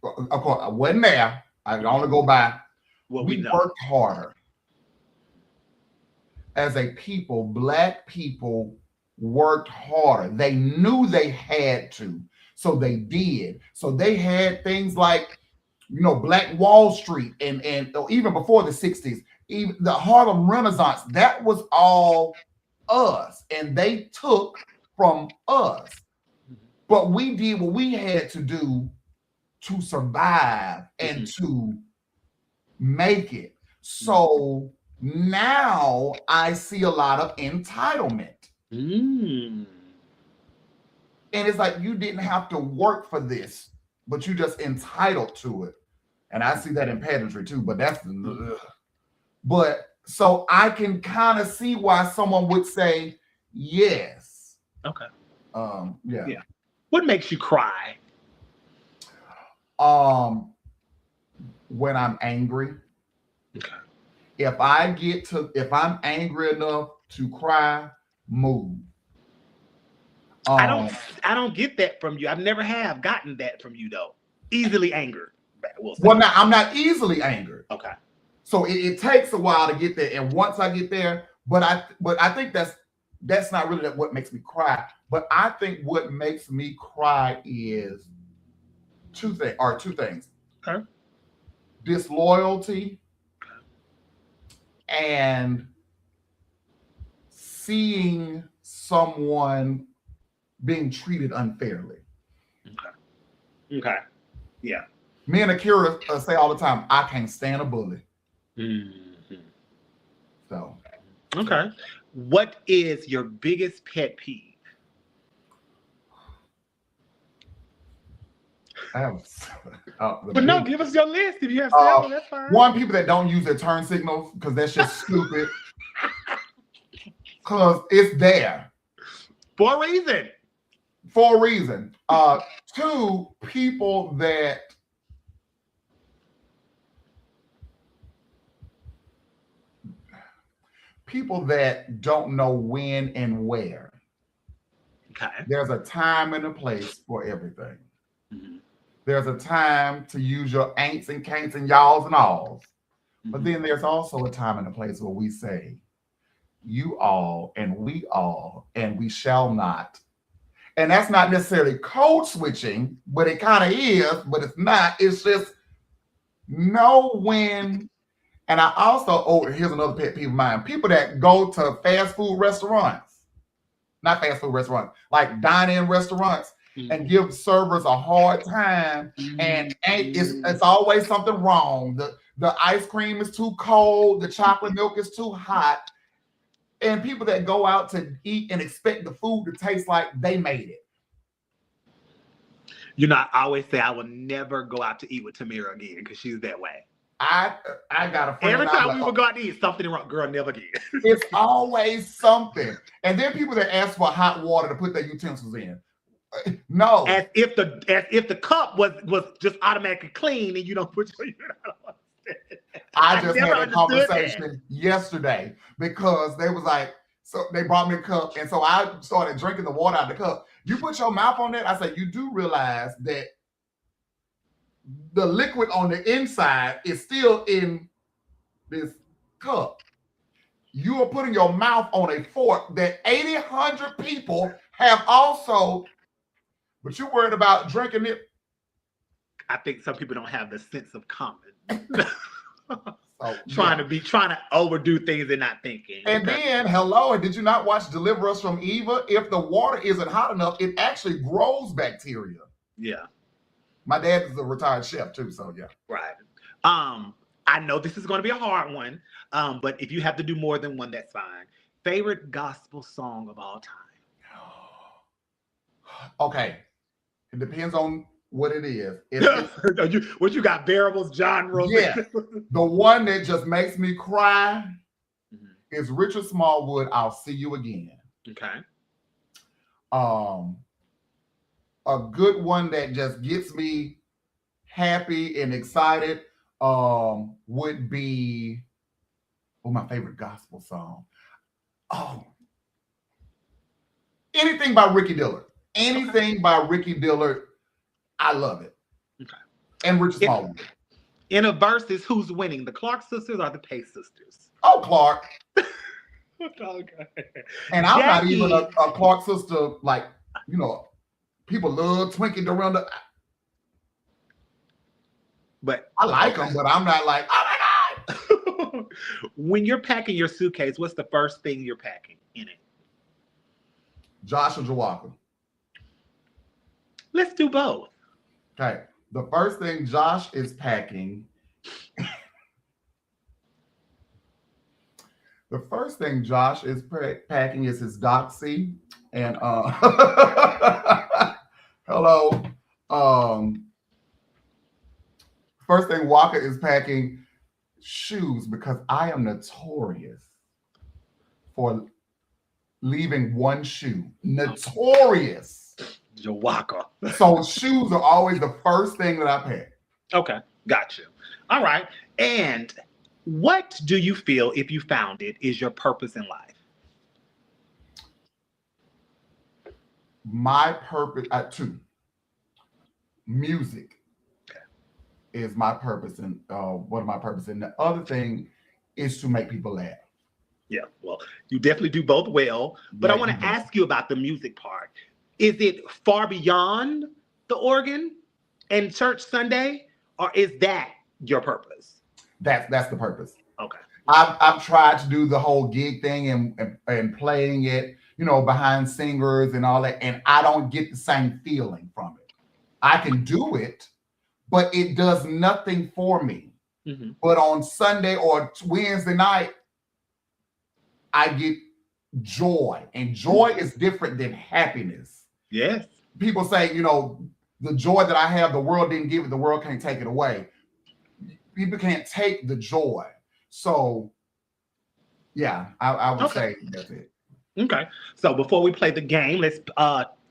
Of course, I wasn't there. I can only go by. We worked harder. As a people, black people worked harder. They knew they had to, so they did. So they had things like, Black Wall Street and even before the 60s, even the Harlem Renaissance, that was all us. And they took from us. But we did what we had to do to survive and to make it. So now I see a lot of entitlement. And it's like you didn't have to work for this, but you just entitled to it. And I see that in pageantry too, but that's but so I can kind of see why someone would say yes. Okay. Yeah. What makes you cry? When I'm angry. Okay. If I'm angry enough to cry, move. I don't get that from you. I've never have gotten that from you though. Easily angered. Well, now I'm not easily angered. Okay. So it takes a while to get there, and once I get there, but I think that's not really what makes me cry. But I think what makes me cry is two things. Okay. Disloyalty and seeing someone being treated unfairly. Okay. Yeah. Me and Akira say all the time, I can't stand a bully. So. Okay. What is your biggest pet peeve? I have, but no, give us your list. If you have several, that's fine. One, people that don't use their turn signals because that's just stupid. Because it's there. For a reason. For a reason. Two, people that don't know when and where. Okay. There's a time and a place for everything. There's a time to use your ain'ts and can'ts and y'alls and alls. But then there's also a time and a place where we say, you all, and we all, and we shall not. And that's not necessarily code switching, but it kind of is, but it's not. It's just know when. And I also, oh, here's another pet peeve of mine. People that go to fast food restaurants, not fast food restaurants, like dine-in restaurants, and give servers a hard time. And it's always something wrong. The ice cream is too cold, the chocolate milk is too hot. And people that go out to eat and expect the food to taste like they made it. You know, I always say I will never go out to eat with Tamira again because she's that way. I got a friend. Every time we would go out to eat, something wrong. Girl, never again. It's always something. And then people that ask for hot water to put their utensils in. No. As if the cup was just automatically clean and you don't put your I just had a conversation yesterday because they was like, so they brought me a cup, and so I started drinking the water out of the cup. You put your mouth on that, I said, you do realize that the liquid on the inside is still in this cup. You are putting your mouth on a fork that 100 people have also, but you're worried about drinking it. I think some people don't have the sense of common. So, trying to overdo things and not thinking. And then, hello, and did you not watch Deliver Us from Eva? If the water isn't hot enough, it actually grows bacteria. Yeah. My dad is a retired chef too, so yeah. Right. I know this is going to be a hard one, but if you have to do more than one, that's fine. Favorite gospel song of all time? Okay. It depends on what it is. What you got? Variables, genres? Yeah. The one that just makes me cry is Richard Smallwood, I'll See You Again. Okay. A good one that just gets me happy and excited would be my favorite gospel song. Anything by Ricky Dillard. Anything by Ricky Dillard, I love it. Okay. And Richard Smallwood. In a versus, who's winning? The Clark sisters or the Pace sisters? Oh, Clark. Okay. And I'm not even a Clark sister, like, you know, people love Twinkie Dorinda. But I like them, but I'm not like, oh my God. When you're packing your suitcase, what's the first thing you're packing in it? Josh or Jawaka? Let's do both. Okay. The first thing Josh is packing. The first thing Josh is packing is his Doxy. And hello. First thing Walker is packing shoes, because I am notorious for leaving one shoe. Notorious. Jawaka. So shoes are always the first thing that I pack. Okay, got you. All right. And what do you feel, if you found it, is your purpose in life? My purpose, two. Music is my purpose, and one of my purpose. And the other thing is to make people laugh. Yeah, well, you definitely do both well. But I want to ask you about the music part. Is it far beyond the organ and church Sunday, or is that your purpose? That's the purpose. Okay. I've tried to do the whole gig thing and playing it, you know, behind singers and all that, and I don't get the same feeling from it. I can do it, but it does nothing for me. Mm-hmm. But on Sunday or Wednesday night, I get joy, and joy is different than happiness. Yes. People say, you know, the joy that I have, the world didn't give it, the world can't take it away. People can't take the joy. So, yeah, I would say that's it. Okay. So before we play the game, let's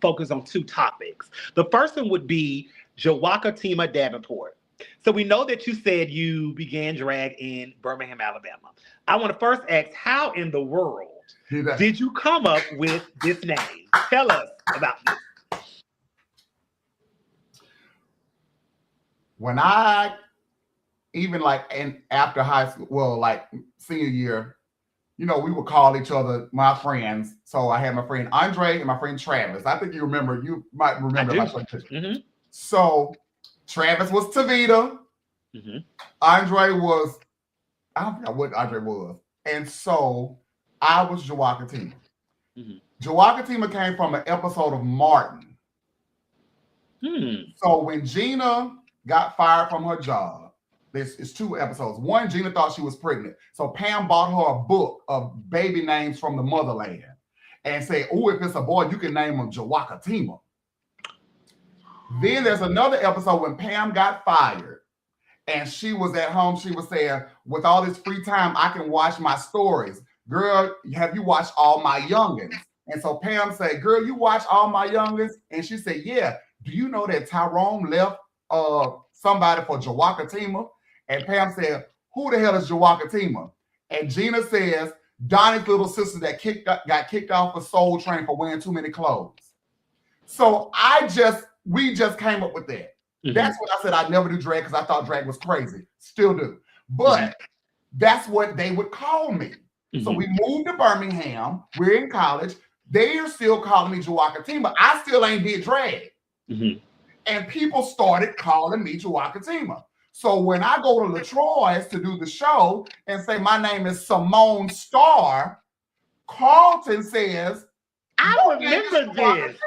focus on two topics. The first one would be Jawakatema Davenport. So we know that you said you began drag in Birmingham, Alabama. I want to first ask, how in the world did you come up with this name? Tell us about this. When I, even like after high school, well, like senior year, we would call each other my friends. So I had my friend Andre and my friend Travis. I think you might remember my friend. Mm-hmm. So Travis was Tavita. Mm-hmm. Andre was, I don't forget what Andre was. And so I was Jawakatema. Mm-hmm. Jawakatema came from an episode of Martin. Hmm. So when Gina got fired from her job, it's 2 episodes. One, Gina thought she was pregnant. So Pam bought her a book of baby names from the motherland and said, oh, if it's a boy, you can name him Jawakatema. Then there's another episode when Pam got fired and she was at home. She was saying, with all this free time, I can watch my stories. Girl, have you watched All My Youngins? And so Pam said, girl, you watch All My Youngins? And she said, yeah. Do you know that Tyrone left somebody for Jawakatema? And Pam said, who the hell is Jawakatema? And Gina says, Donnie's little sister that got kicked off of Soul Train for wearing too many clothes. So we just came up with that. Mm-hmm. That's what I said. I'd never do drag because I thought drag was crazy. Still do. But that's what they would call me. Mm-hmm. So we moved to Birmingham. We're in college. They are still calling me Jawakatema. I still ain't did drag. Mm-hmm. And people started calling me Jawakatema. So when I go to LaTroy's to do the show and say my name is Simone Starr, Carlton says, I remember this.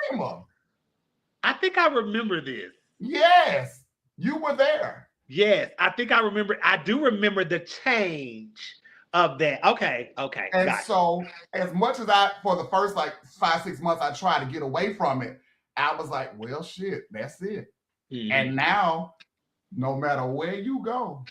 I think I remember this. Yes, you were there. Yes, I think I remember. I do remember the change of that. Okay. And so as much as for the first 5-6 months, I tried to get away from it, I was like, well, shit, that's it. Mm-hmm. And now, no matter where you go,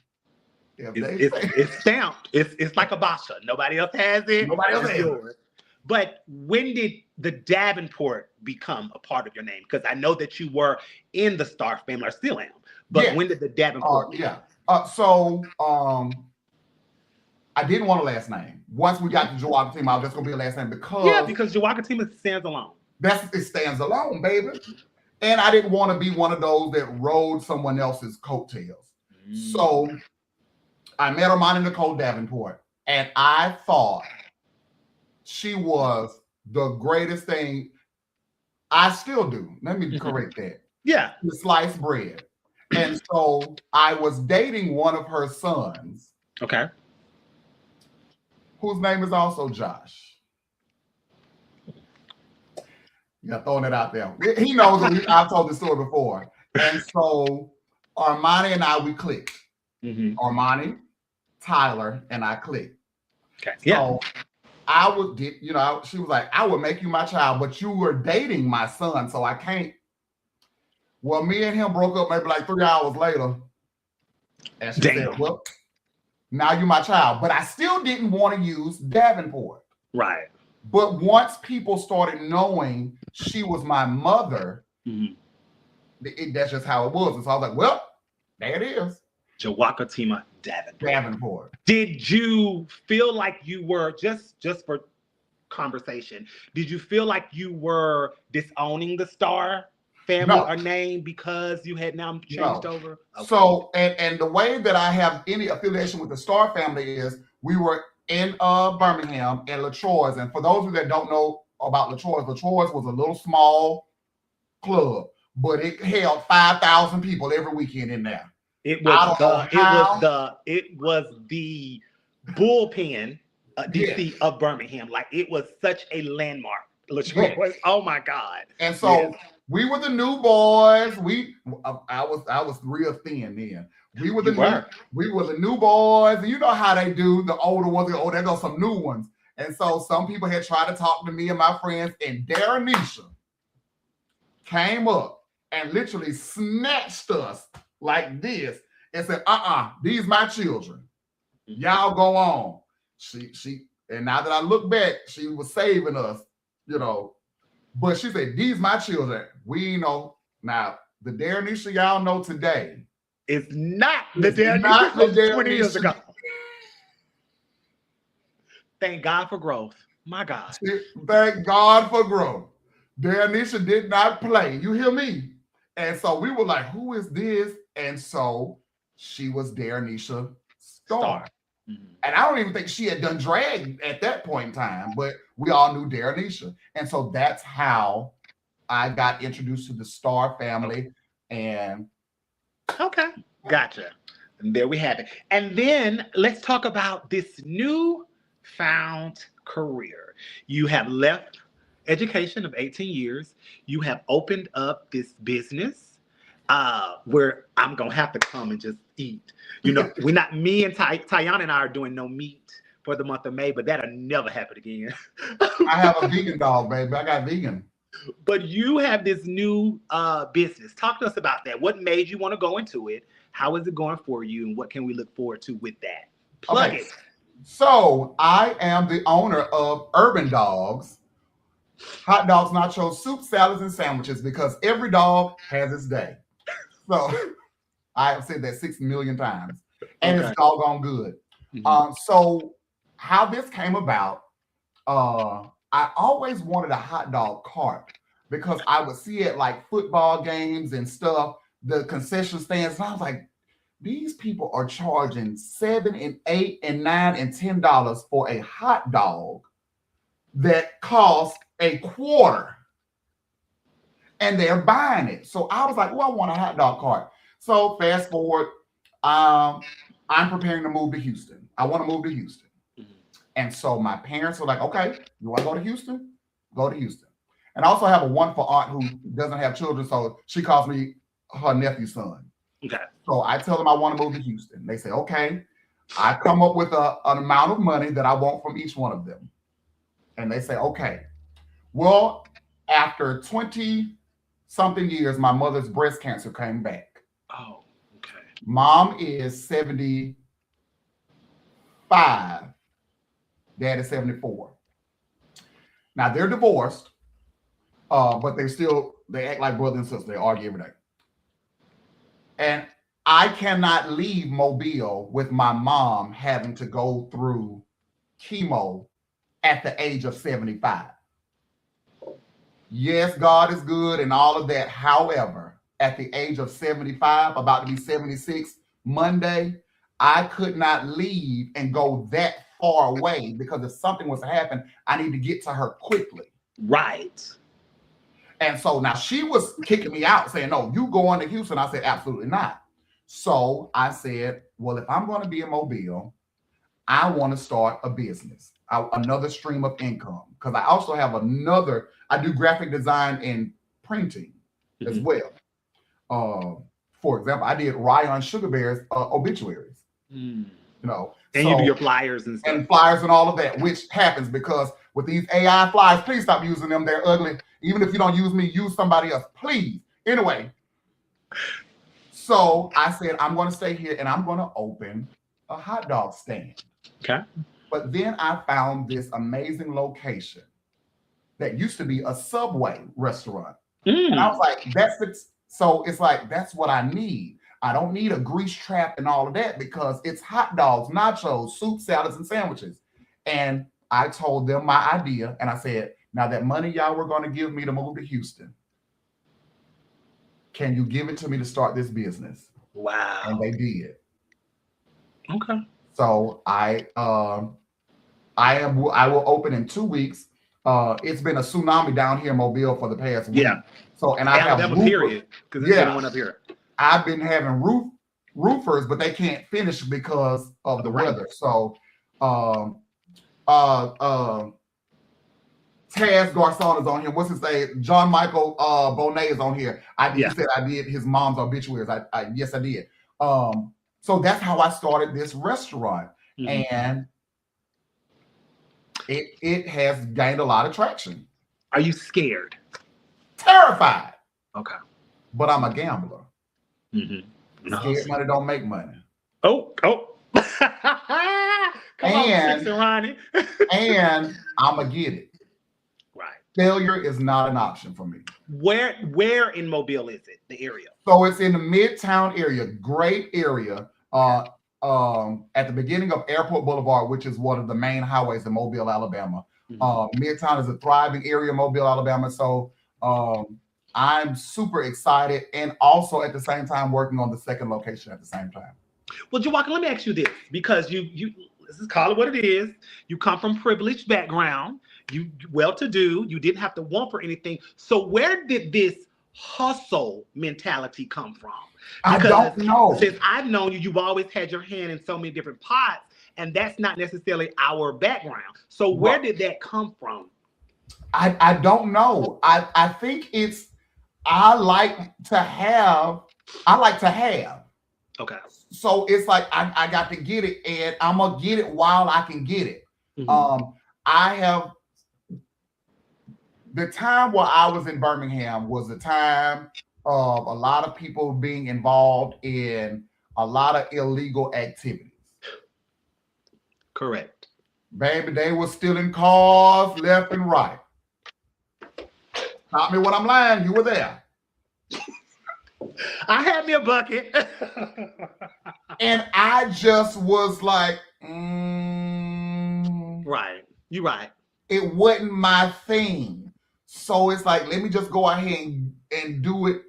it's stamped. It's like a Basha. Nobody else has it. Nobody else has it. But when did the Davenport become a part of your name? Because I know that you were in the Star family, or still am. But when did the Davenport? So I didn't want a last name. Once we got to Jawakatema, I was just gonna be a last name because Jawakatema stands alone. It stands alone, baby. And I didn't want to be one of those that rode someone else's coattails. So I met Armani Nicole Davenport, and I thought she was the greatest thing. I still do. Let me correct that. Yeah. The sliced bread. And so I was dating one of her sons. Okay. Whose name is also Josh. Yeah, throwing it out there. He knows I've told the story before. And so Armani and I, we clicked. Mm-hmm. Armani, Tyler, and I clicked. Okay. Yeah. So she was like, I would make you my child, but you were dating my son, so I can't. Well, me and him broke up maybe 3 hours later. And she said, well, now you're my child. But I still didn't want to use Davenport. Right. But once people started knowing she was my mother, that's just how it was. And so I was like, well, there it is. Jawakatema Davenport. Did you feel like you were, just for conversation, did you feel like you were disowning the Star family or name because you had now changed over? Okay. So, and the way that I have any affiliation with the Star family is we were in Birmingham at LaTroy's. And for those of you that don't know about LaTroy's was a little small club, but it held 5,000 people every weekend in there. It was the bullpen DC of Birmingham. Like, it was such a landmark. LaTroy's. Yes. Oh my God. And so we were the new boys. I was real thin then. We were the new boys. And you know how they do, the older ones, there go some new ones. And so some people had tried to talk to me and my friends, and Darrenisha came up and literally snatched us like this and said, these my children. Y'all go on. She and now that I look back, she was saving us, But she said, these my children. We know. Now, the Darrenisha y'all know today. It's not the Darrenisha 20 years ago. Thank God for growth. My God. Thank God for growth. Darrenisha did not play. You hear me? And so we were like, who is this? And so she was Darrenisha Star. And I don't even think she had done drag at that point in time, but we all knew Daranisha. And so that's how I got introduced to the Star family. And okay, gotcha. And there we have it. And then let's talk about this new found career. You have left education of 18 years. You have opened up this business where I'm gonna have to come and just eat. You know, we're not me and Tayana and I are doing no meat for the month of May, but that'll never happen again. I have a vegan dog, baby. I got vegan. But you have this new business. Talk to us about that. What made you want to go into it? How is it going for you? And what can we look forward to with that? Plug it. So I am the owner of Urban Dogs, hot dogs, nachos, soup, salads, and sandwiches, because every dog has its day. So I have said that 6 million times, and it's doggone good. So how this came about, I always wanted a hot dog cart because I would see it like football games and stuff, the concession stands, and I was like, these people are charging $7 and $8 and $9 and $10 for a hot dog that costs a quarter, and they're buying it. So I was like, well, I want a hot dog cart. So fast forward, I'm preparing to move to Houston. I want to move to Houston. And so my parents were like, okay, you want to go to Houston? Go to Houston. And I also have a wonderful aunt who doesn't have children, so she calls me her nephew's son. Okay. So I tell them I want to move to Houston. They say, okay. I come up with an amount of money that I want from each one of them. And they say, okay. Well, after 20-something years, my mother's breast cancer came back. Oh, okay. Mom is 75. Dad is 74. Now they're divorced, but they act like brother and sister. They argue every day. And I cannot leave Mobile with my mom having to go through chemo at the age of 75. Yes, God is good and all of that. However, at the age of 75, about to be 76 Monday, I could not leave and go that far away, because if something was to happen, I need to get to her quickly. Right. And so now she was kicking me out, saying, no, you going to Houston. I said, absolutely not. So I said, well, if I'm going to be in Mobile, I want to start a business, another stream of income. Because I also have I do graphic design and printing as well. For example, I did Ryan Sugar Bear's obituaries. You know, and you do your flyers and stuff. And flyers and all of that, which happens because with these AI flyers, please stop using them. They're ugly. Even if you don't use me, use somebody else, please. Anyway, so I said, I'm going to stay here and I'm going to open a hot dog stand. Okay. But then I found this amazing location that used to be a Subway restaurant. And I was like, so it's like, that's what I need. I don't need a grease trap and all of that, because it's hot dogs, nachos, soup, salads, and sandwiches. And I told them my idea, and I said, now that money y'all were going to give me to move to Houston, can you give it to me to start this business? Wow. And they did. Okay. So I will open in 2 weeks. It's been a tsunami down here in Mobile for the past week. Yeah. So, and I have period, because there's been one up here. I've been having roofers, but they can't finish because of the weather. So, Taz Garcon is on here. What's his name? John Michael Bonet is on here. He said I did his mom's obituaries. Yes, I did. So that's how I started this restaurant, and it has gained a lot of traction. Are you scared? Terrified. Okay. But I'm a gambler. No. Scared money don't make money. Oh. Come and, on, Ronnie. And I'm going to get it. Right. Failure is not an option for me. Where in Mobile is it, the area? So it's in the Midtown area, great area. At the beginning of Airport Boulevard, which is one of the main highways in Mobile, Alabama. Midtown is a thriving area in Mobile, Alabama. So I'm super excited, and also at the same time working on the second location at the same time. Well, Jawaka, let me ask you this, because you This is call it what it is. You come from privileged background. You well-to-do. You didn't have to want for anything. So where did this hustle mentality come from? Because I don't know. Since I've known you, you've always had your hand in so many different pots, and that's not necessarily our background. So where did that come from? I don't know. I think it's I like to have. Okay. So it's like I got to get it, and I'm gonna get it while I can get it. I have the time where I was in Birmingham was the time of a lot of people being involved in a lot of illegal activities. Correct. Baby, they were stealing cars left and right. Stop me when I'm lying. You were there. I had me a bucket. And I just was like, right. You're right. It wasn't my thing. So it's like, let me just go ahead and do it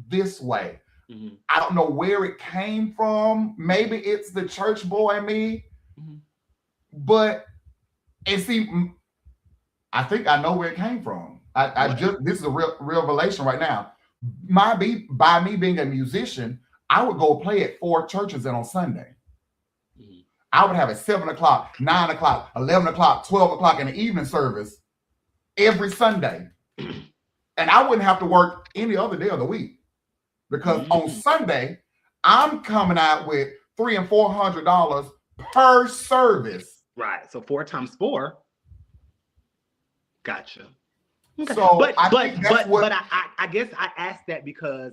this way. I don't know where it came from. Maybe it's the church boy in me. But, and see, I think I know where it came from. This is a real revelation right now. By me being a musician, I would go play at 4 churches and on Sunday. I would have a 7 o'clock, 9 o'clock, 11 o'clock, 12 o'clock in the evening service every Sunday. And I wouldn't have to work any other day of the week. Because on Sunday, I'm coming out with $300 and $400 per service. Right. So 4 times 4. Gotcha. Okay. So but I guess I asked that because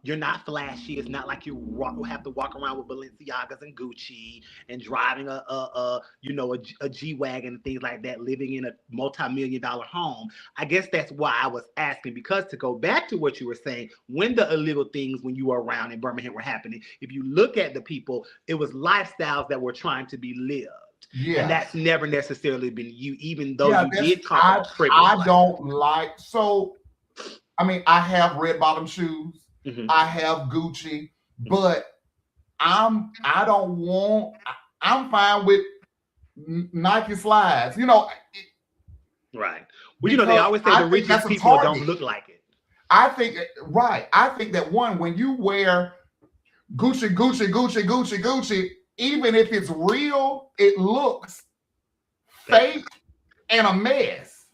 you're not flashy. It's not like you have to walk around with Balenciagas and Gucci and driving a G-Wagon and things like that, living in a multi-million-dollar home. I guess that's why I was asking, because to go back to what you were saying, when the illegal things when you were around in Birmingham were happening, if you look at the people, it was lifestyles that were trying to be lived. Yeah. And that's never necessarily been you, even though you did come from privilege. I don't like, so, I mean, I have red bottom shoes. I have Gucci, but I'm fine with Nike slides, Right. Well, they always say the richest people don't look like it. I think that when you wear Gucci, even if it's real, it looks fake and a mess.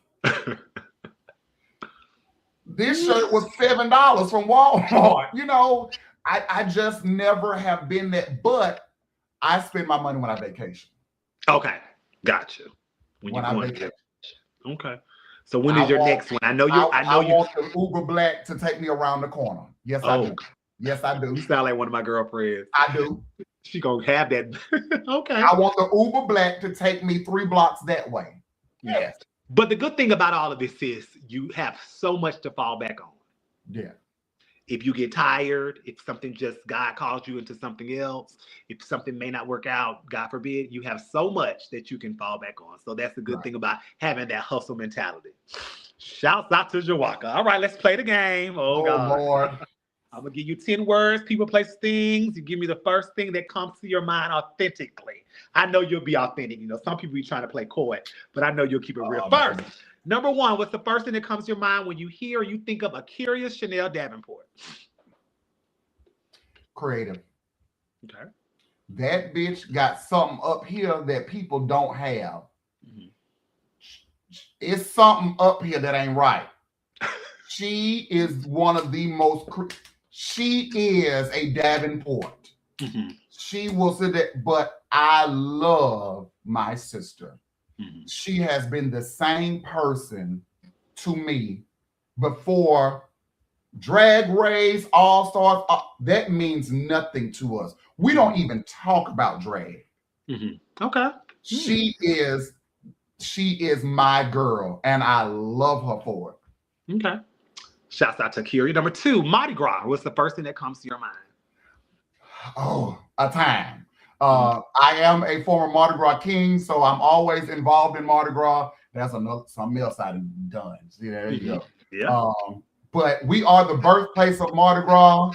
This shirt was $7 from Walmart. I just never have been that, but I spend my money when I vacation. Okay, gotcha. When I vacation. Okay. So when is your next one? I know you. I want the Uber Black to take me around the corner. Yes, I do. Yes, I do. You sound like one of my girlfriends. I do. She gonna have that. Okay. I want the Uber Black to take me 3 blocks that way. Yes. But the good thing about all of this is you have so much to fall back on. Yeah. If you get tired, if something God calls you into something else, if something may not work out, God forbid, you have so much that you can fall back on. So that's the good thing about having that hustle mentality. Shouts out to Jawaka. All right, let's play the game. Oh God. Lord. I'm going to give you 10 words, people, places, things. You give me the first thing that comes to your mind authentically. I know you'll be authentic. Some people be trying to play coy, but I know you'll keep it real. First, number 1, what's the first thing that comes to your mind when you hear or you think of a curious Chanel Davenport? Creative. Okay. That bitch got something up here that people don't have. It's something up here that ain't right. She is one of the most... She is a Davenport. She will say that, but I love my sister. She has been the same person to me before Drag Race, All Stars. That means nothing to us. We don't even talk about drag. Okay. She is my girl, and I love her for it. Okay. Shouts out to Kiri. Number 2, Mardi Gras. What's the first thing that comes to your mind? Oh, a time. I am a former Mardi Gras king, so I'm always involved in Mardi Gras. That's something else I've done. See, there you go. Yeah. But we are the birthplace of Mardi Gras,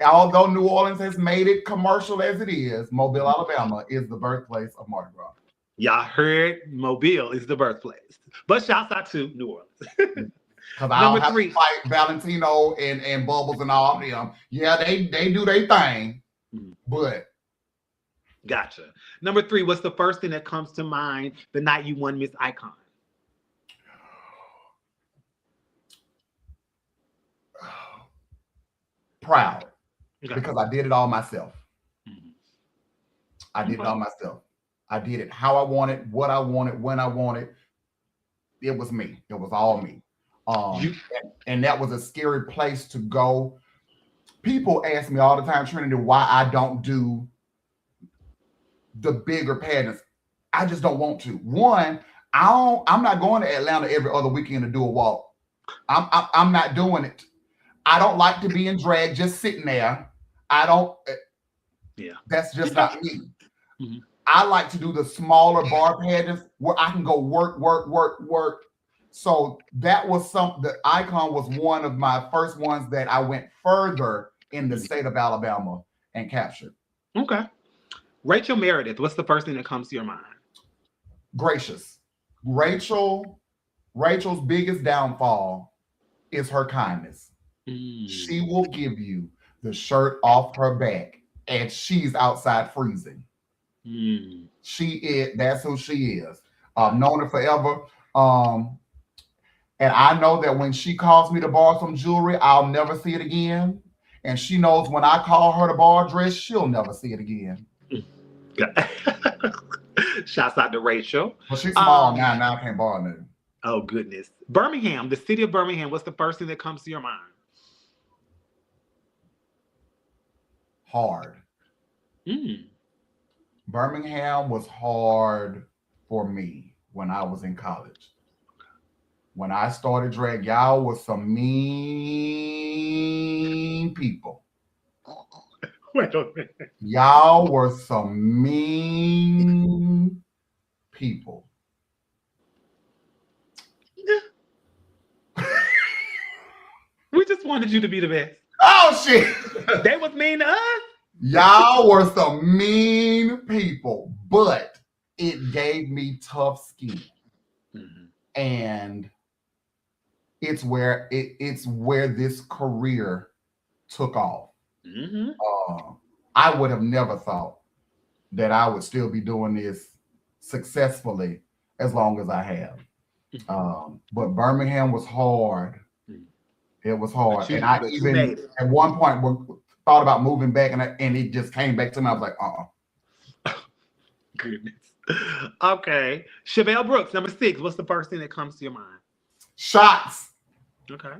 although New Orleans has made it commercial as it is, Mobile, Alabama is the birthplace of Mardi Gras. Y'all heard Mobile is the birthplace. But shouts out to New Orleans. Because I'll have to fight Valentino and Bubbles and all of them. Yeah, they do their thing, but. Gotcha. Number 3, what's the first thing that comes to mind the night you won Miss Icon? Proud. Okay. Because I did it all myself. I did it all myself. I did it how I wanted, what I wanted, when I wanted. It was me. It was all me. And that was a scary place to go. People ask me all the time, Trinity, why I don't do the bigger pageants. I just don't want to. One, I'm not going to Atlanta every other weekend to do a walk. I'm not doing it. I don't like to be in drag just sitting there. I don't. Yeah, that's just not me. Mm-hmm. I like to do the smaller bar pageants where I can go work. So that was the Icon was one of my first ones that I went further in the state of Alabama and captured. Okay. Rachel Meredith, what's the first thing that comes to your mind? Gracious. Rachel's biggest downfall is her kindness. She will give you the shirt off her back and she's outside freezing. She is, that's who she is. I've known her forever. And I know that when she calls me to borrow some jewelry, I'll never see it again. And she knows when I call her to borrow a dress, she'll never see it again. Shouts out to Rachel. Well, she's small now I can't borrow nothing. Oh, goodness. Birmingham, the city of Birmingham, what's the first thing that comes to your mind? Hard. Birmingham was hard for me when I was in college. When I started drag, y'all was some mean people. Wait a minute. Y'all were some mean people. We just wanted you to be the best. Oh, shit. They was mean to us. Y'all were some mean people, but it gave me tough skin. And it's where this career took off. I would have never thought that I would still be doing this successfully as long as I have. But Birmingham was hard. It was hard. And I even at one point thought about moving back and it just came back to me. I was like, Goodness. Okay. Chevelle Brooks, number 6. What's the first thing that comes to your mind? Shots. Okay.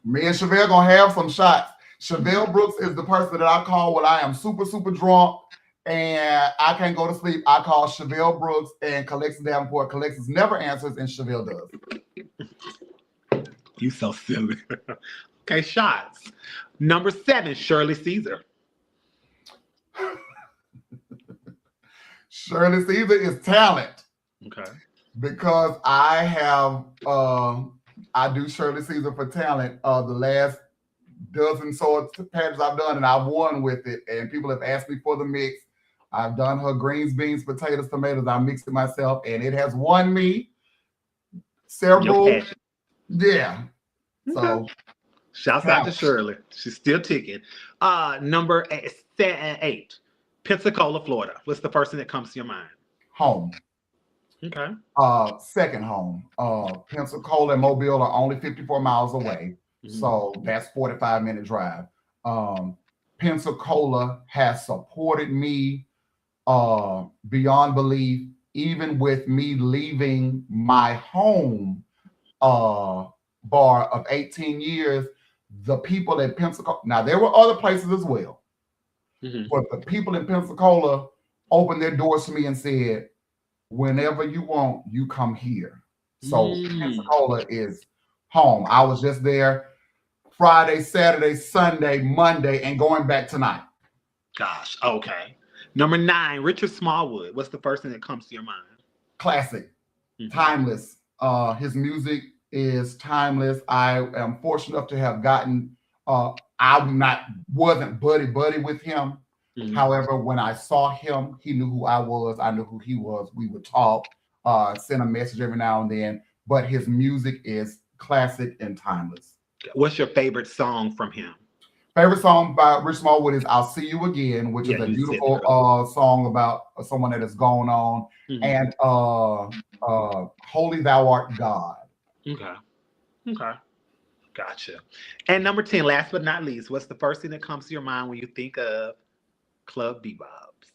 Me and Chevelle gonna have some shots. Chevelle Brooks is the person that I call when I am super, super drunk and I can't go to sleep. I call Chevelle Brooks and Calexis Davenport. Calexis never answers and Chevelle does. You so silly. Okay, shots. Number 7, Shirley Caesar. Shirley Caesar is talent. Okay. Because I have I do Shirley Caesar for talent. The last dozen pageants I've done, and I've won with it. And people have asked me for the mix. I've done her greens, beans, potatoes, tomatoes. I mixed it myself, and it has won me several. Yeah. So, shouts out to Shirley. She's still ticking. Number 8, Pensacola, Florida. What's the first thing that comes to your mind? Home. Okay. Second home. Pensacola and Mobile are only 54 miles away. So that's 45-minute drive. Pensacola has supported me beyond belief, even with me leaving my home bar of 18 years. The people in Pensacola, now there were other places as well, but the people in Pensacola opened their doors to me and said, whenever you want, you come here. So Pensacola is home. I was just there Friday, Saturday, Sunday, Monday, and going back tonight. Gosh, okay. Number 9, Richard Smallwood. What's the first thing that comes to your mind? Classic, timeless. His music is timeless. I am fortunate enough to have gotten wasn't buddy with him. Mhm. However, when I saw him, he knew who I was. I knew who he was. We would talk, send a message every now and then. But his music is classic and timeless. What's your favorite song from him? Favorite song by Rich Smallwood is "I'll See You Again," which Yeah, is a you said beautiful that. song about someone that has gone on, Mhm. and "Holy Thou Art God." Okay. Okay. Gotcha. And number 10, last but not least, what's the first thing that comes to your mind when you think of Club Bebop's?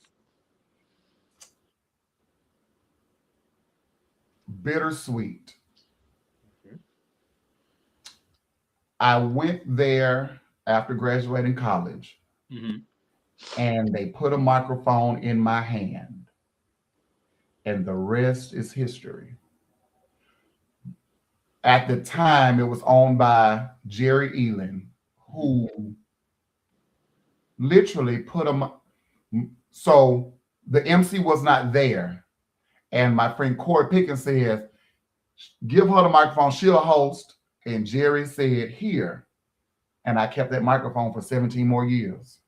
Bittersweet. Mhm. I went there after graduating college, Mhm. and they put a microphone in my hand, and the rest is history. At the time, it was owned by Jerry Elin, who literally put a. So the MC was not there, and my friend Corey Pickens says, "Give her the microphone; she'll host." And Jerry said, "Here," and I kept that microphone for 17 more years.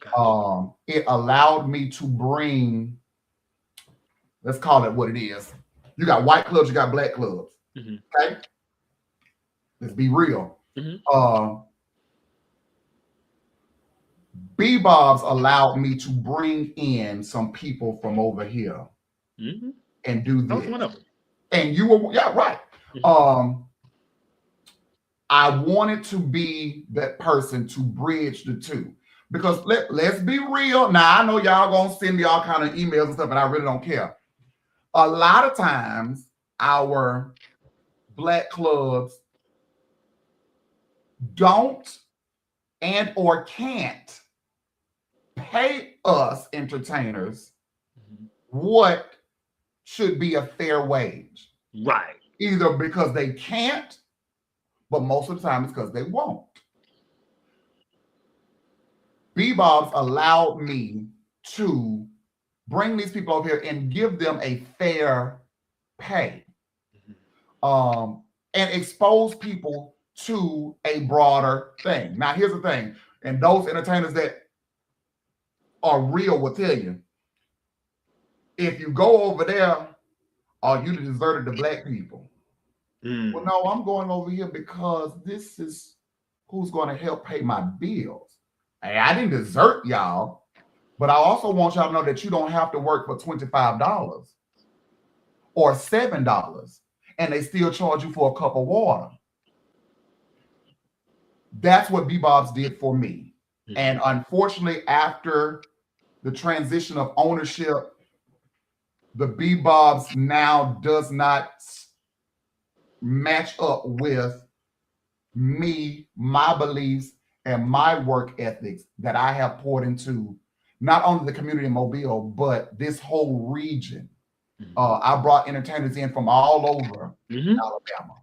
Gotcha. It allowed me to bring, let's call it what it is. You got white clubs, you got black clubs. Mhm. Okay, let's be real. Mhm. Bebop's allowed me to bring in some people from over here Mhm. and do That was this. one of them. And you were, yeah, right. Mhm. I wanted to be that person to bridge the two. Because let's be real. Now, I know y'all gonna send me all kind of emails and stuff, and I really don't care. A lot of times, our black clubs don't and or can't pay us entertainers Mhm. what should be a fair wage. Right. Either because they can't, but most of the time it's because they won't. Bebop's allowed me to bring these people over here and give them a fair pay, Mhm. and expose people to a broader thing. Now, here's the thing, and those entertainers that are real will tell you, if you go over there, are you deserted the black people? Well, Mm. no, I'm going over here because this is who's going to help pay my bills. Hey, I didn't desert y'all, but I also want y'all to know that you don't have to work for $25 or $7 and they still charge you for a cup of water. That's what Bebop's did for me. And Mhm. unfortunately, after the transition of ownership, the Bebop's now does not match up with me, my beliefs, and my work ethics that I have poured into not only the community in Mobile, but this whole region. Mhm. I brought entertainers in from all over Mhm. Alabama.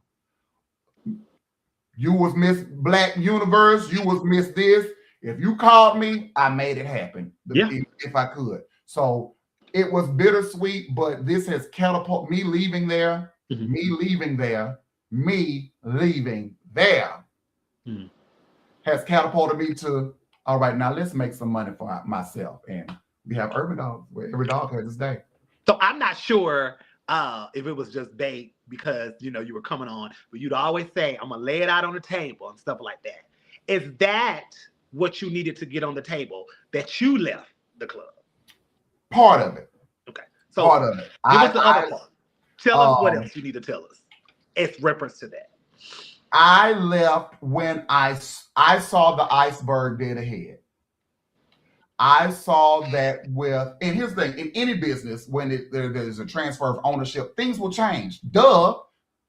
You was Miss Black Universe, you was Miss this. If you called me, I made it happen Yeah. if I could. So it was bittersweet, but this has catapulted me leaving there, Mhm. me leaving there, me leaving there. Mhm. Has catapulted me to, all right, now let's make some money for myself. And we have urban dogs where every dog has its day. So I'm not sure if it was just bait because you were coming on, but you'd always say, "I'm gonna lay it out on the table" and stuff like that. Is that what you needed to get on the table that you left the club? Part of it. Okay, Part so of it. give us the other part. Tell us what Um, else you need to tell us. It's reference to that. I left when I saw the iceberg dead ahead. I saw that and here's the thing, in any business, when there's a transfer of ownership, things will change. Duh,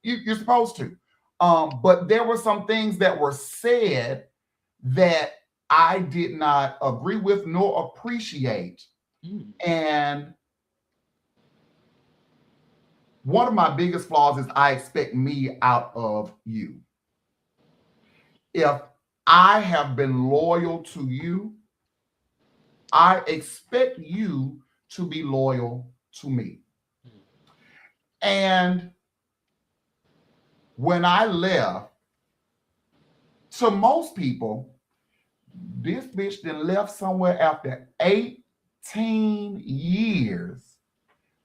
you're supposed to. But there were some things that were said that I did not agree with nor appreciate. Mm. And one of my biggest flaws is I expect me out of you. If I have been loyal to you, I expect you to be loyal to me. And when I left, to most people, this bitch then left somewhere after 18 years.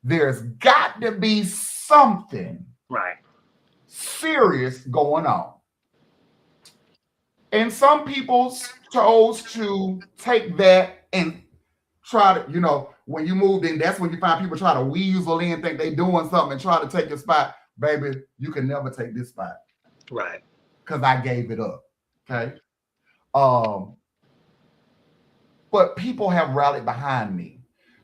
There's got to be something Right. serious going on. And some people chose to take that and try to, when you moved in, that's when you find people try to weasel in, think they doing something and try to take your spot. Baby, you can never take this spot. Right. Because I gave it up. Okay. But people have rallied behind me.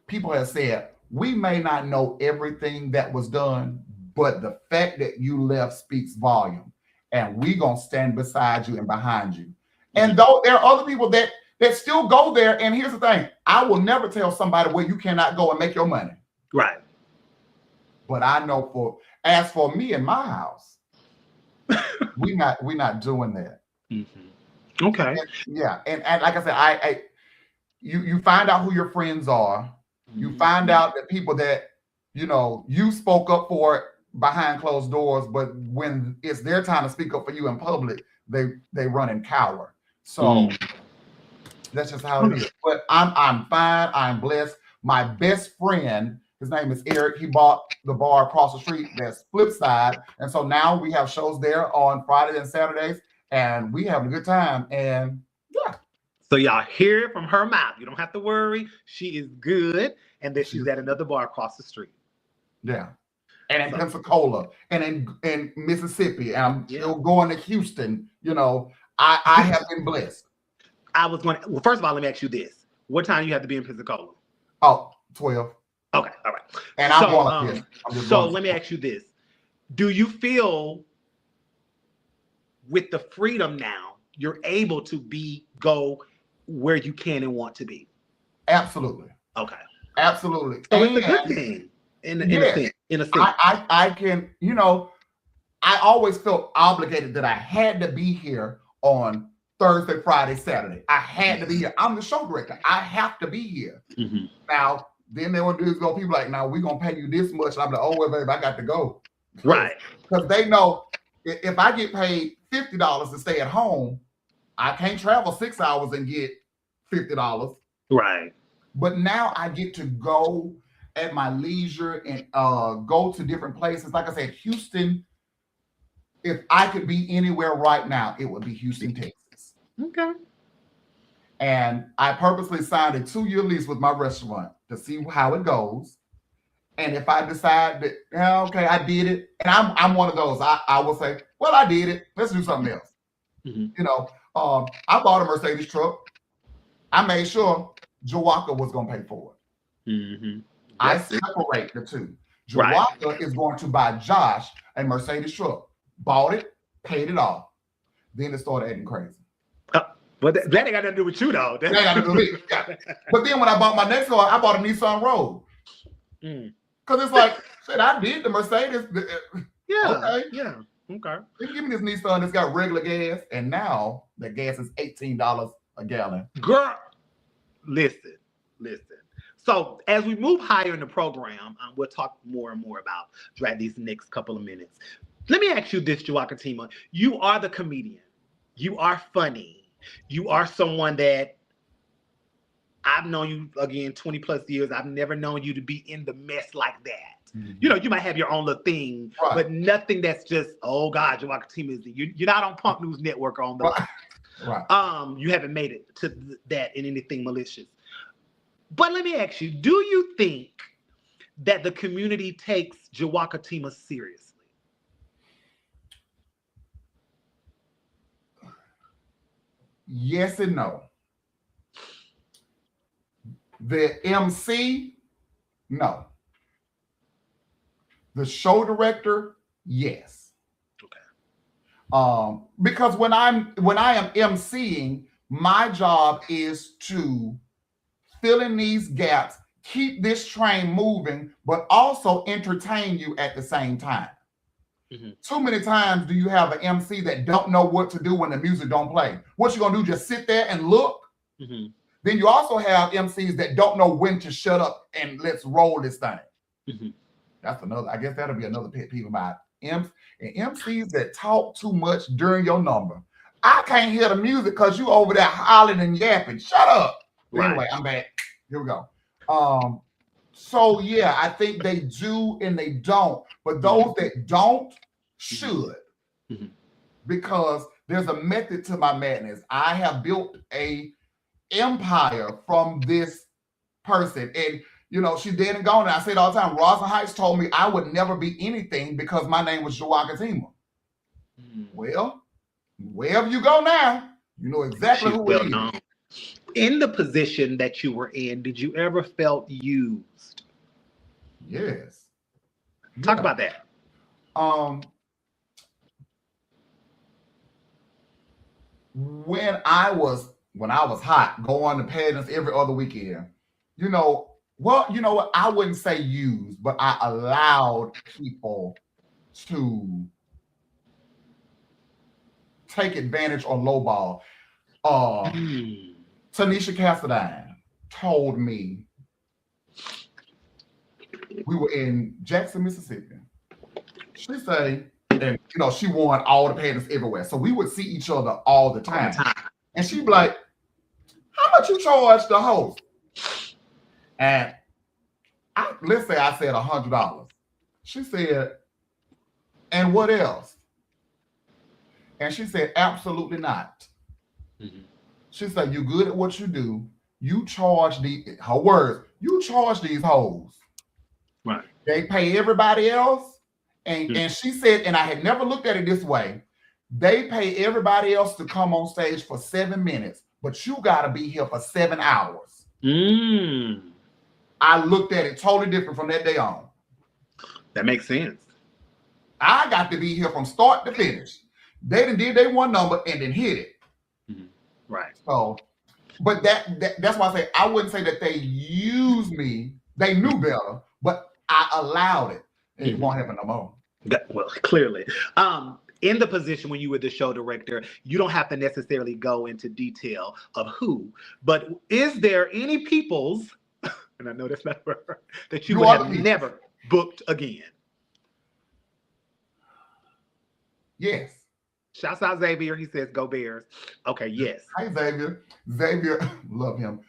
People have said, we may not know everything that was done, but the fact that you left speaks volume. And we gonna stand beside you and behind you. And though there are other people that still go there, and here's the thing, I will never tell somebody where you cannot go and make your money. Right. But I know as for me and my house, we're not doing that. Mm-hmm. Okay. And like I said, you find out who your friends are. You find out that people that you spoke up for it behind closed doors, but when it's their time to speak up for you in public, they run and cower. So that's just how it is. But I'm fine. I'm blessed. My best friend, his name is Eric. He bought the bar across the street. That's Flipside, and so now we have shows there on Fridays and Saturdays, and we have a good time. And yeah. So y'all hear it from her mouth. You don't have to worry. She is good, and that she's at another bar across the street. Yeah. And in Pensacola, and in Mississippi, and I'm still going to Houston. I have been blessed. Well, first of all, let me ask you this. What time do you have to be in Pensacola? Oh, 12. Okay, all right. And I'm going like this. So let me ask you this. Do you feel with the freedom now, you're able to go where you can and want to be? Absolutely. Okay. Absolutely. So it's a good thing. In a sense. I can, I always felt obligated that I had to be here on Thursday, Friday, Saturday. I had to be here. I'm the show director. I have to be here. Mm-hmm. Now, then they want to do is people like, now we're going to pay you this much. And I'm like, oh, well, baby, I got to go. Right. Because they know if I get paid $50 to stay at home, I can't travel 6 hours and get $50. Right. But now I get to go at my leisure and go to different places. Like I said, Houston, if I could be anywhere right now, it would be Houston, Texas. Okay. And I purposely signed a 2-year lease with my restaurant to see how it goes. And if I decide that, okay, I did it, and I'm one of those, I will say, well, I did it. Let's do something else. Mm-hmm. I bought a Mercedes truck. I made sure Jawaka was going to pay for it. Mm-hmm. I separate the two. Jawaka is going to buy Josh a Mercedes truck. Bought it, paid it off. Then it started acting crazy. But that ain't got nothing to do with you, though. That ain't got to do with me. Yeah. But then when I bought my next car, I bought a Nissan Rogue. Because it's like, shit, I did the Mercedes. Yeah. Okay. Yeah. Okay. They give me this Nissan that's got regular gas, and now the gas is $18 a gallon. Girl, listen. So as we move higher in the program, we'll talk more and more about these next couple of minutes. Let me ask you this, Jawakatema. You are the comedian. You are funny. You are someone that I've known you, again, 20 plus years. I've never known you to be in the mess like that. Mm-hmm. You might have your own little thing, but nothing that's just, oh God, Jawakatema is you're not on Punk News Network or on the right. You haven't made it to that in anything malicious. But let me ask you, do you think that the community takes Jawakatema seriously? Yes and no. The MC, no. The show director, yes. Okay. Because when I am MCing, my job is to fill in these gaps, keep this train moving, but also entertain you at the same time. Mm-hmm. Too many times do you have an MC that don't know what to do when the music don't play. What you gonna do? Just sit there and look? Mm-hmm. Then you also have MCs that don't know when to shut up and let's roll this thing. Mm-hmm. That's another. I guess that'll be another pet peeve about MCs that talk too much during your number. I can't hear the music because you over there hollering and yapping. Shut up. But Right. anyway, I'm back. Here we go. So yeah, I think they do and they don't. But those that don't should. Mhm. Because there's a method to my madness. I have built a empire from this person. And you know, she's dead and gone. And I say it all the time. Rosa Heights told me I would never be anything because my name was Jawakatema. Well, wherever you go now, you know exactly who it is. In the position that you were in, did you ever felt used? Yes. Talk about that. When I was hot, going to pageants every other weekend, you know what? I wouldn't say used, but I allowed people to take advantage or lowball. Tanisha Cassadine told me we were in Jackson, Mississippi. She said, and you know, she won all the pageants everywhere. So we would see each other all the time. And she'd be like, how much you charge the host? And let's say I said $100. She said, and what else? And she said, absolutely not. Mm-hmm. She said, you good at what you do. You charge her words, you charge these hoes. Right. They pay everybody else. And she said, and I had never looked at it this way, they pay everybody else to come on stage for 7 minutes, but you got to be here for 7 hours. I looked at it totally different from that day on. That makes sense. I got to be here from start to finish. They done did their one number and then hit it. Mm-hmm. Right. So, but that's why I say I wouldn't say that they used me. They knew better, but I allowed it. It won't happen no more. Well, clearly. In the position when you were the show director, you don't have to necessarily go into detail of who, but is there any peoples, and I know that's not her, that you would have never booked again? Yes. Shouts out Xavier. He says, go Bears. Okay, yes. Hi, Xavier. Xavier, love him.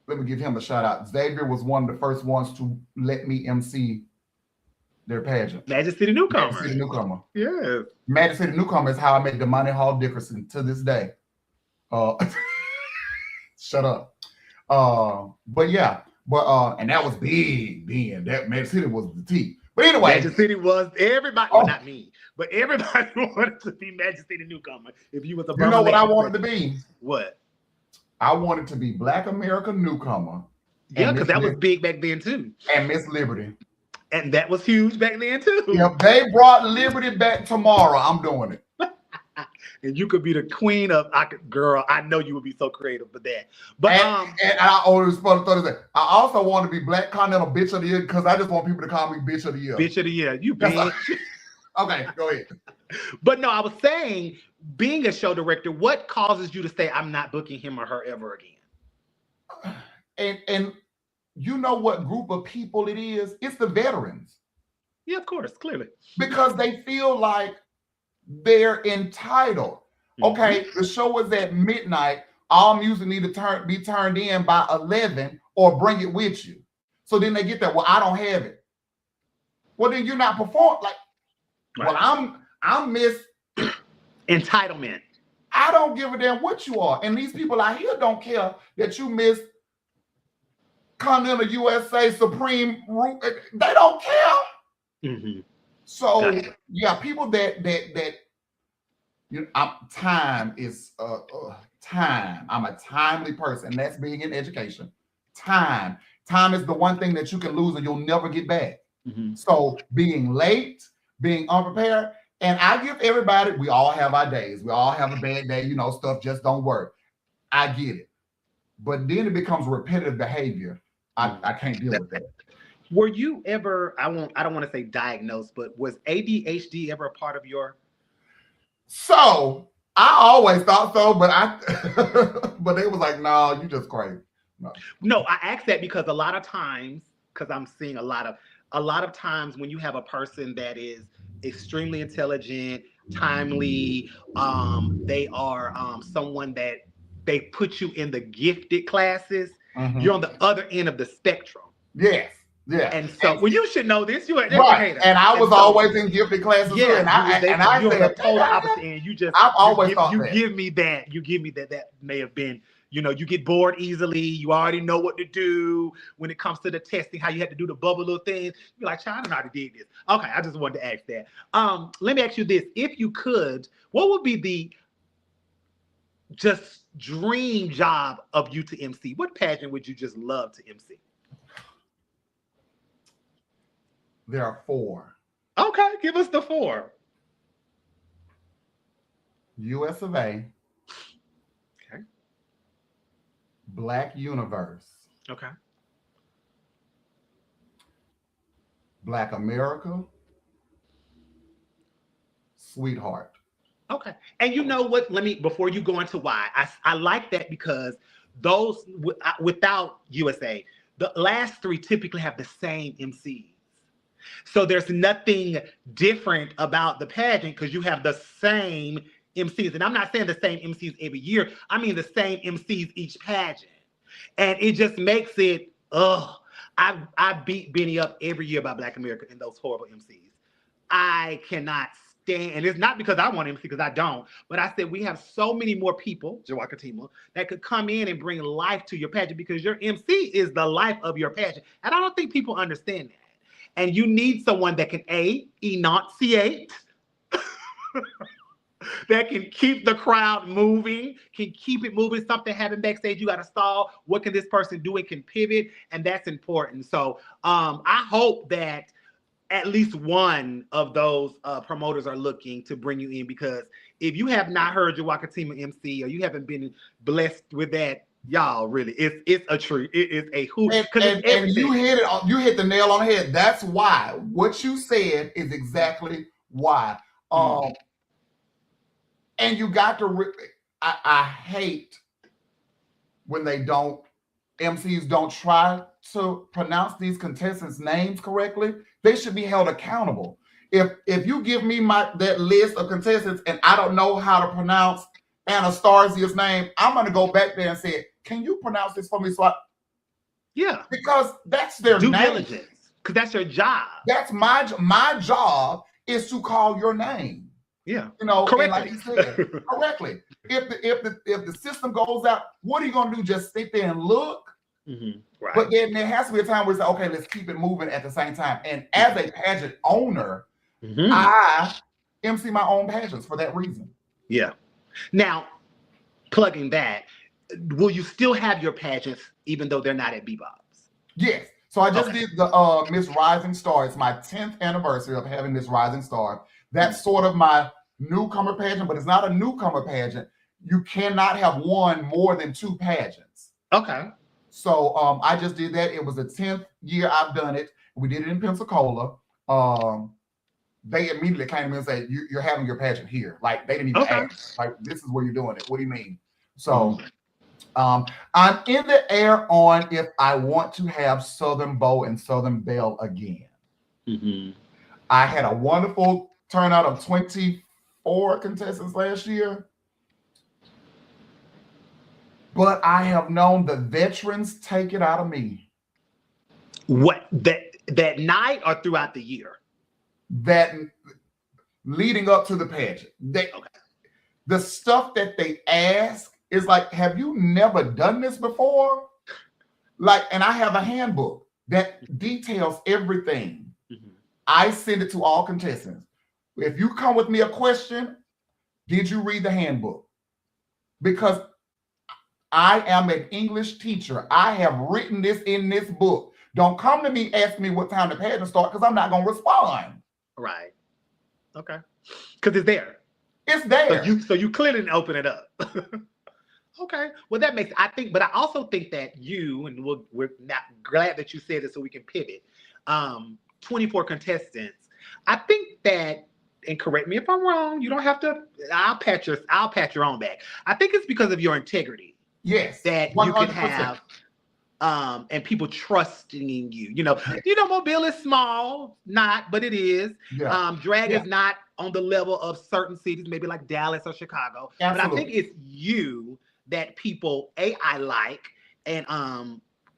Let me give him a shout out. Xavier was one of the first ones to let me MC their pageant. Magic City Newcomer. Magic City Newcomer. Yes. Magic City Newcomer is how I made the Money Hall Dickerson to this day. Shut up. But yeah, and that was big then. That Magic City was the T. But anyway, Magic City was everybody. Well, not me, but everybody wanted to be Magic City Newcomer. If you was a, you know what I wanted to be? What? I wanted to be Black American Newcomer. Yeah, because that was big back then too. And Miss Liberty. And that was huge back then too. If they brought Liberty back tomorrow, I'm doing it. And you could be the queen of girl. I know you would be so creative for that. But and I always supposed to throw this in. I also want to be Black Continental Bitch of the Year because I just want people to call me Bitch of the Year. Bitch of the Year. You bitch. Okay, go ahead. But no, I was saying, being a show director, what causes you to say I'm not booking him or her ever again? And you know what group of people it is? It's the veterans. Yeah, of course, clearly. Because they feel like they're entitled. Okay, the show is at midnight. All music need to be turned in by 11 or bring it with you. So then they get that, well, I don't have it. Well, then you're not performing. Like, well, I'm Miss Entitlement. I don't give a damn what you are. And these people out here don't care that you Miss Continental USA Supreme. They don't care. So yeah, people that you know, time is time. I'm a timely person. That's being in education. Time is the one thing that you can lose and you'll never get back. So being late, being unprepared, and I give everybody, we all have our days. We all have a bad day, you know, stuff just don't work. I get it. But then it becomes repetitive behavior. I can't deal with that. Were you ever, I don't want to say diagnosed, but was ADHD ever a part of your? So I always thought so, but but they was like, no, you just crazy. No, I asked that because a lot of times, because I'm seeing a lot of times when you have a person that is extremely intelligent, timely. They are someone that they put you in the gifted classes. You're on the other end of the spectrum. Yes. Yeah. And so, well, you should know this. You're an Right. educator. And I was always in gifted classes too. And you're on the said, total opposite end. I've always thought that. Give me that. You give me that may have been, you get bored easily. You already know what to do when it comes to the testing, how you had to do the bubble little things. You're like, child, I don't know how to did this. Okay, I just wanted to ask that. Let me ask you this. If you could, what would be the just dream job of you to MC? What pageant would you just love to MC? There are 4. Okay, give us the 4. US of A. Okay. Black Universe. Okay. Black America. Sweetheart. Okay. And you know what? Before you go into why, I like that because those without USA, the last 3 typically have the same MCs. So there's nothing different about the pageant because you have the same MCs. And I'm not saying the same MCs every year. I mean the same MCs each pageant. And it just makes it, I beat Benny up every year by Black America in those horrible MCs. I cannot stand, and it's not because I want MC, because I don't, but I said we have so many more people, Jawakatema, that could come in and bring life to your pageant because your MC is the life of your pageant. And I don't think people understand that. And you need someone that can enunciate, that can keep the crowd moving, can keep it moving. Something happened backstage, you got to stall. What can this person do? It can pivot, and that's important. So I hope that at least one of those promoters are looking to bring you in, because if you have not heard Jawakatema MC or you haven't been blessed with that, y'all, really, it's a treat. It is a hoot. And you hit the nail on the head. That's why what you said is exactly why. And you got to. I hate when MCs don't try to pronounce these contestants' names correctly. They should be held accountable. If you give me that list of contestants and I don't know how to pronounce Anastasia's name, I'm going to go back there and say, can you pronounce this for me? Yeah. Because that's their due name. diligence. Because that's your job. That's my job is to call your name. Yeah. Correctly. Like you said, correctly. If the system goes out, what are you going to do? Just sit there and look? Mm-hmm. Right. But then there has to be a time where it's like, okay, let's keep it moving at the same time. And as a pageant owner, I MC my own pageants for that reason. Yeah. Now, plugging that, will you still have your pageants even though they're not at Bebop's? Yes. So I just did the Miss Rising Star. It's my 10th anniversary of having Miss Rising Star. That's sort of my newcomer pageant, but it's not a newcomer pageant. You cannot have won more than 2 pageants. Okay. So I just did that. It was the 10th year I've done it. We did it in Pensacola. They immediately came to me and said, you're having your pageant here. Like, they didn't even ask. Like, this is where you're doing it. What do you mean? So I'm in the air on if I want to have Southern Bow and Southern Belle again. I had a wonderful turnout of 24 contestants last year. But I have known the veterans take it out of me. What, that night or throughout the year? That leading up to the pageant. The stuff that they ask is like, have you never done this before? Like, and I have a handbook that details everything. I send it to all contestants. If you come with me a question, did you read the handbook? Because I am an English teacher. I have written this in this book. Don't come to me asking me what time the pageant starts, because I'm not going to respond. Right. Okay. Because it's there. It's there. So you clearly didn't open it up. Okay. Well, that makes, I think, but I also think that we're not glad that you said it so we can pivot. 24 contestants. I think that, and correct me if I'm wrong, you don't have to, I'll pat your own back. I think it's because of your integrity. Yes. That 100%. you can have and people trusting in you. Mobile is small, but it is. Yeah. Drag Yeah. is not on the level of certain cities, maybe like Dallas or Chicago. Absolutely. But I think it's you that people I like and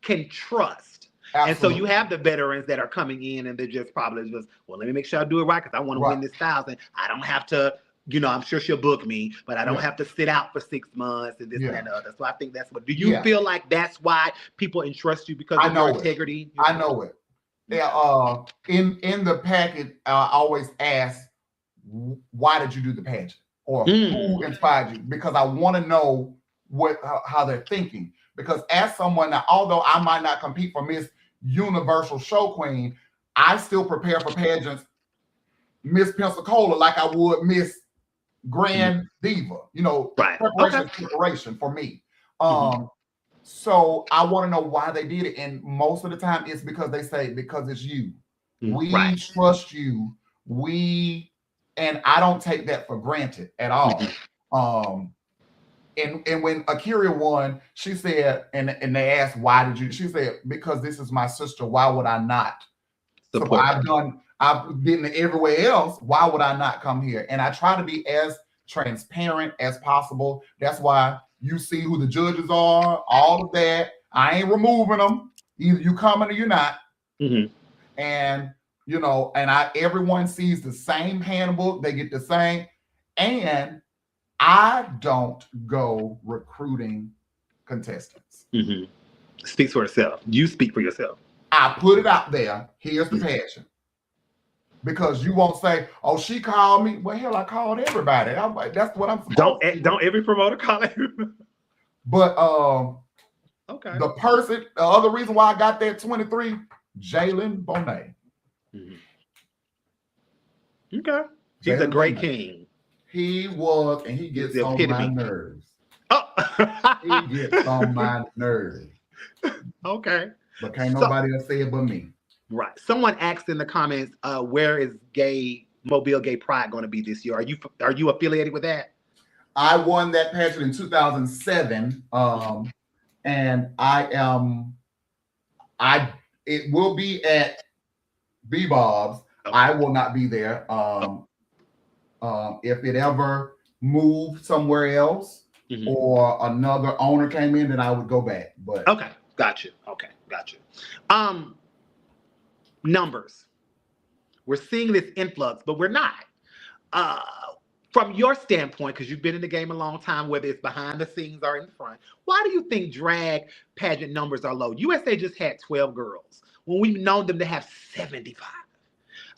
can trust. Absolutely. And so you have the veterans that are coming in and they're just probably well, let me make sure I do it right because I want to win this 1,000. I don't have to, I'm sure she'll book me, but I don't have to sit out for 6 months and this and that and the other. So I think that's what. Do you feel like that's why people entrust you because of your integrity? I know it. Yeah. In the packet, I always ask, why did you do the pageant, or who inspired you? Because I want to know how they're thinking. Because as someone now, although I might not compete for Miss Universal Show Queen, I still prepare for pageants, Miss Pensacola, like I would Miss Grand Diva. Preparation for me. So I want to know why they did it, and most of the time it's because they say because it's you. We trust you. And I don't take that for granted at all. And when Akira won, she said, and they asked, why did you? She said, because this is my sister. Why would I not? So I've been everywhere else. Why would I not come here? And I try to be as transparent as possible. That's why you see who the judges are, all of that. I ain't removing them. Either you coming or you're not. And everyone sees the same handbook. They get the same. And I don't go recruiting contestants. Speaks for itself. You speak for yourself. I put it out there. Here's the pageant. Because you won't say, "Oh, she called me." Well, hell, I called everybody. I'm like, that's what I'm supposed to do. Don't every promoter call everybody. But the other reason why I got that 23, Jalen Bonet. Okay, he's a great king. He was, and he gets on my nerves. He gets on my nerves. Okay. But can't nobody else say it but me. Right. Someone asked in the comments, where is Mobile Gay Pride going to be this year? Are you affiliated with that? I won that pageant in 2007. And it will be at Bebop's. Okay. I will not be there. If it ever moved somewhere else or another owner came in, then I would go back. But okay, got you. Numbers. We're seeing this influx, but we're not. From your standpoint, because you've been in the game a long time, whether it's behind the scenes or in front, why do you think drag pageant numbers are low? USA just had 12 girls when we've known them to have 75.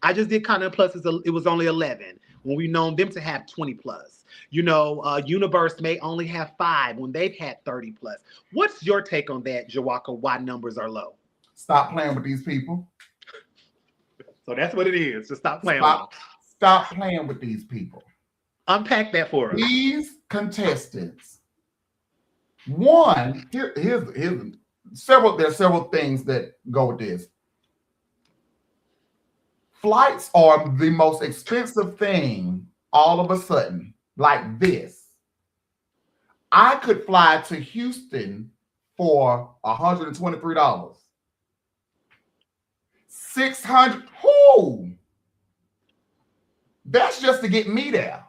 I just did Continental Plus, it was only 11. When we've known them to have 20 plus. Universe may only have 5 when they've had 30 plus. What's your take on that, Jawaka, why numbers are low? Stop playing with these people. So that's what it is. Just stop playing with them. Stop playing with these people. Unpack that for us. These contestants, there's several things that go with this. Flights are the most expensive thing all of a sudden, like this. I could fly to Houston for $123. $600. Whoo! That's just to get me there.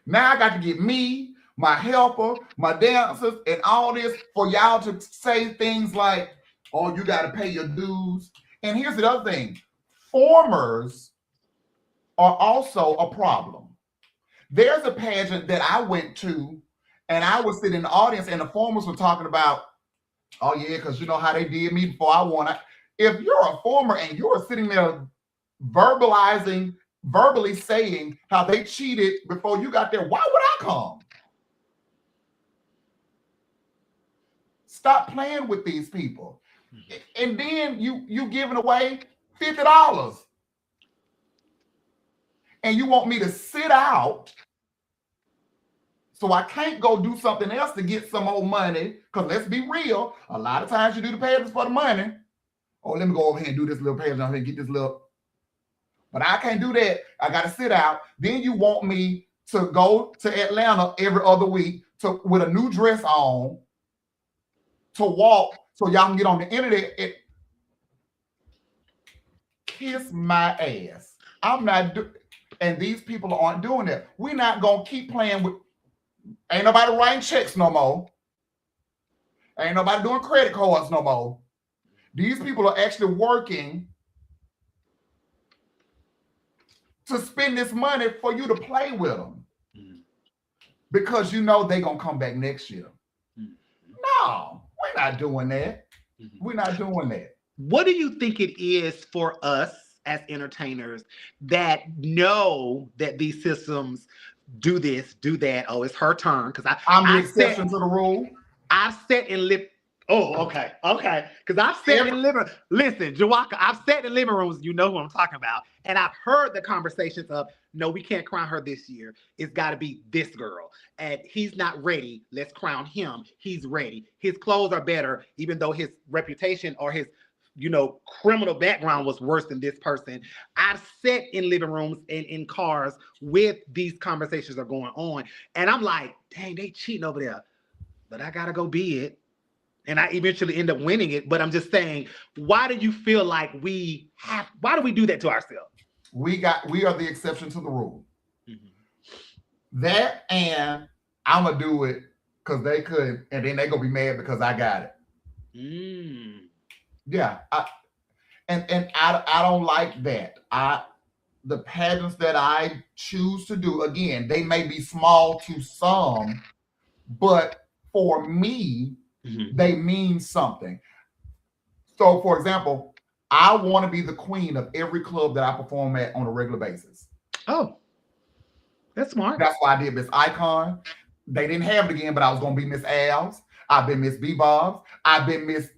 Now I got to get me, my helper, my dancers, and all this for y'all to say things like, "Oh, you got to pay your dues." And here's the other thing. Formers are also a problem. There's a pageant that I went to, and I was sitting in the audience, and the formers were talking about, "Oh yeah, because you know how they did me before I won." If you're a former and you're sitting there verbally saying how they cheated before you got there, why would I come? Stop playing with these people. And then you giving away $50. And you want me to sit out so I can't go do something else to get some more money. Because let's be real, a lot of times you do the pageants for the money. Oh, let me go over here and do this little pageant and get this little. But I can't do that. I got to sit out. Then you want me to go to Atlanta every other week with a new dress on to walk So y'all can get on the internet and kiss my ass. I'm not and these people aren't doing that. We're not gonna keep playing with. Ain't nobody writing checks no more. Ain't nobody doing credit cards no more. These people are actually working to spend this money for you to play with them. Because you know they're going to come back next year. No, we're not doing that. We're not doing that. What do you think it is for us as entertainers that know that these systems do this, do that? Oh, it's her turn. Because I'm the exception to the rule. I've sat in okay. Because I've sat in living. Listen, Jawaka, I've sat in living rooms. You know who I'm talking about, and I've heard the conversations of, no, we can't crown her this year. It's got to be this girl, and he's not ready. Let's crown him. He's ready. His clothes are better, even though his reputation or his, criminal background was worse than this person. I've sat in living rooms and in cars with these conversations are going on, and I'm like, dang, they cheating over there, but I gotta go be it. And I eventually end up winning it. But I'm just saying, why do you feel like why do we do that to ourselves? We are the exception to the rule. That, and I'm going to do it because they could, and then they're going to be mad because I got it. Yeah. I don't like that. The pageants that I choose to do, again, they may be small to some, but for me, they mean something. So, for example, I want to be the queen of every club that I perform at on a regular basis. Oh, that's smart. That's why I did Miss Icon. They didn't have it again, but I was going to be Miss Al's. I've been Miss Bebop's. I've been Miss.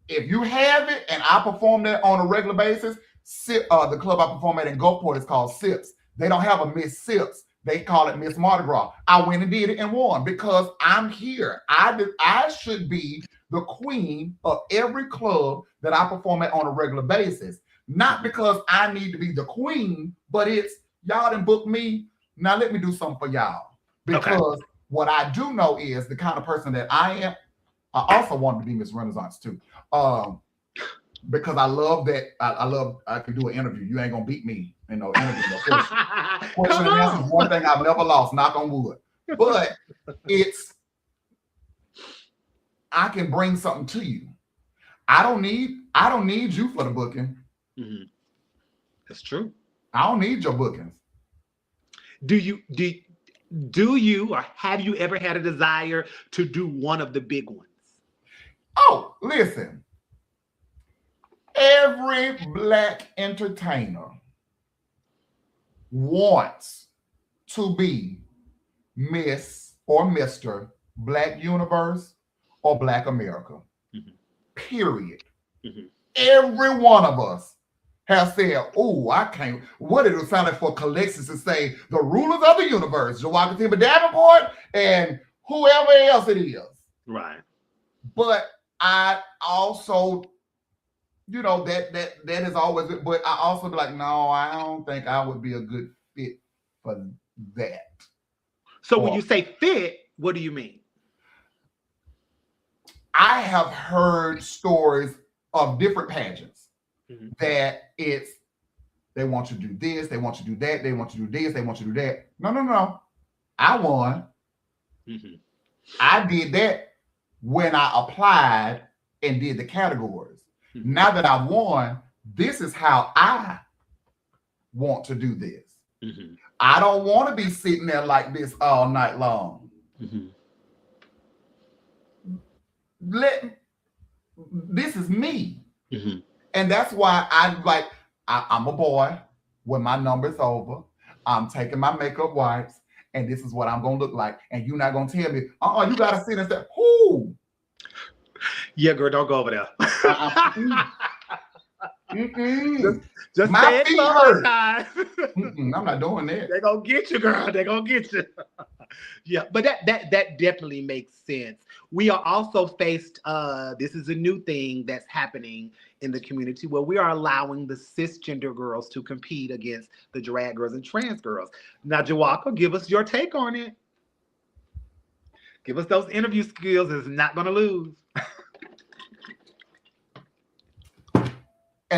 If you have it and I perform that on a regular basis, the club I perform at in Gulfport is called Sips. They don't have a Miss Sips. They call it Miss Mardi Gras. I went and did it and won because I'm here. I should be the queen of every club that I perform at on a regular basis. Not because I need to be the queen, but it's y'all done booked me. Now let me do something for y'all. Because what I do know is the kind of person that I am. I also wanted to be Miss Renaissance too. Because I love that. I can do an interview. You ain't gonna beat me in no interview. Question and answer is one thing I've never lost, knock on wood. But I can bring something to you. I don't need you for the booking. That's true. I don't need your bookings. Do you or have you ever had a desire to do one of the big ones? Oh, listen. Every Black entertainer wants to be Miss or Mr. Black Universe or Black America. Period. Every one of us has said, oh, I can't. What it would sound like for Calixtus to say, the rulers of the universe, Jawakatema Davenport and whoever else it is. Right. But I also, that is always, but I also be like, no, I don't think I would be a good fit for that. So when you say fit, what do you mean? I have heard stories of different pageants that they want you to do this, they want you to do that, they want you to do this, they want you to do that. No. I won. I did that when I applied and did the categories. Now that I won, this is how I want to do this. I don't want to be sitting there like this all night long. This is me. And that's why I'm a boy. When my number's over, I'm taking my makeup wipes, and this is what I'm going to look like. And you're not going to tell me, you got to sit and say, who? Yeah, girl, don't go over there. Just my say it feet hurt. I'm not doing that. They're going to get you, girl. They're going to get you. Yeah, but that definitely makes sense. We are also faced, this is a new thing that's happening in the community where we are allowing the cisgender girls to compete against the drag girls and trans girls. Now, Jawaka, give us your take on it. Give us those interview skills. It's not going to lose.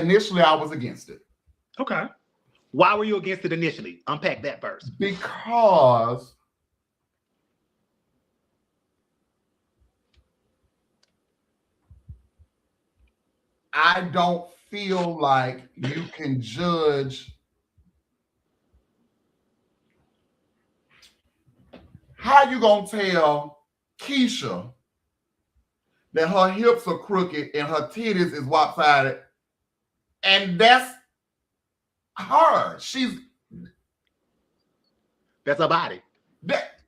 Initially, I was against it. Okay. Why were you against it initially? Unpack that first. Because I don't feel like you can judge. How you gonna tell Keisha that her hips are crooked and her titties is lopsided, and that's her? That's her body. That,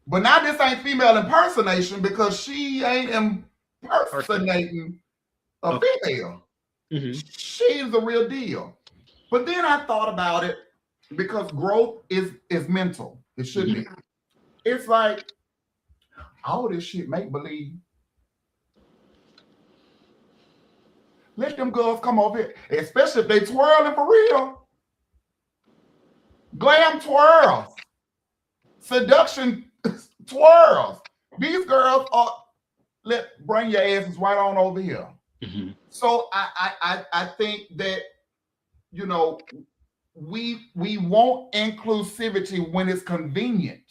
but now this ain't female impersonation because she ain't impersonating a female. Mm-hmm. She's the real deal. But then I thought about it because growth is mental. It should be. It's like all this shit make believe. Let them girls come over here, especially if they twirling for real. Glam twirls, seduction twirls. These girls are bring your asses right on over here. Mm-hmm. So I think that, you know, we want inclusivity when it's convenient.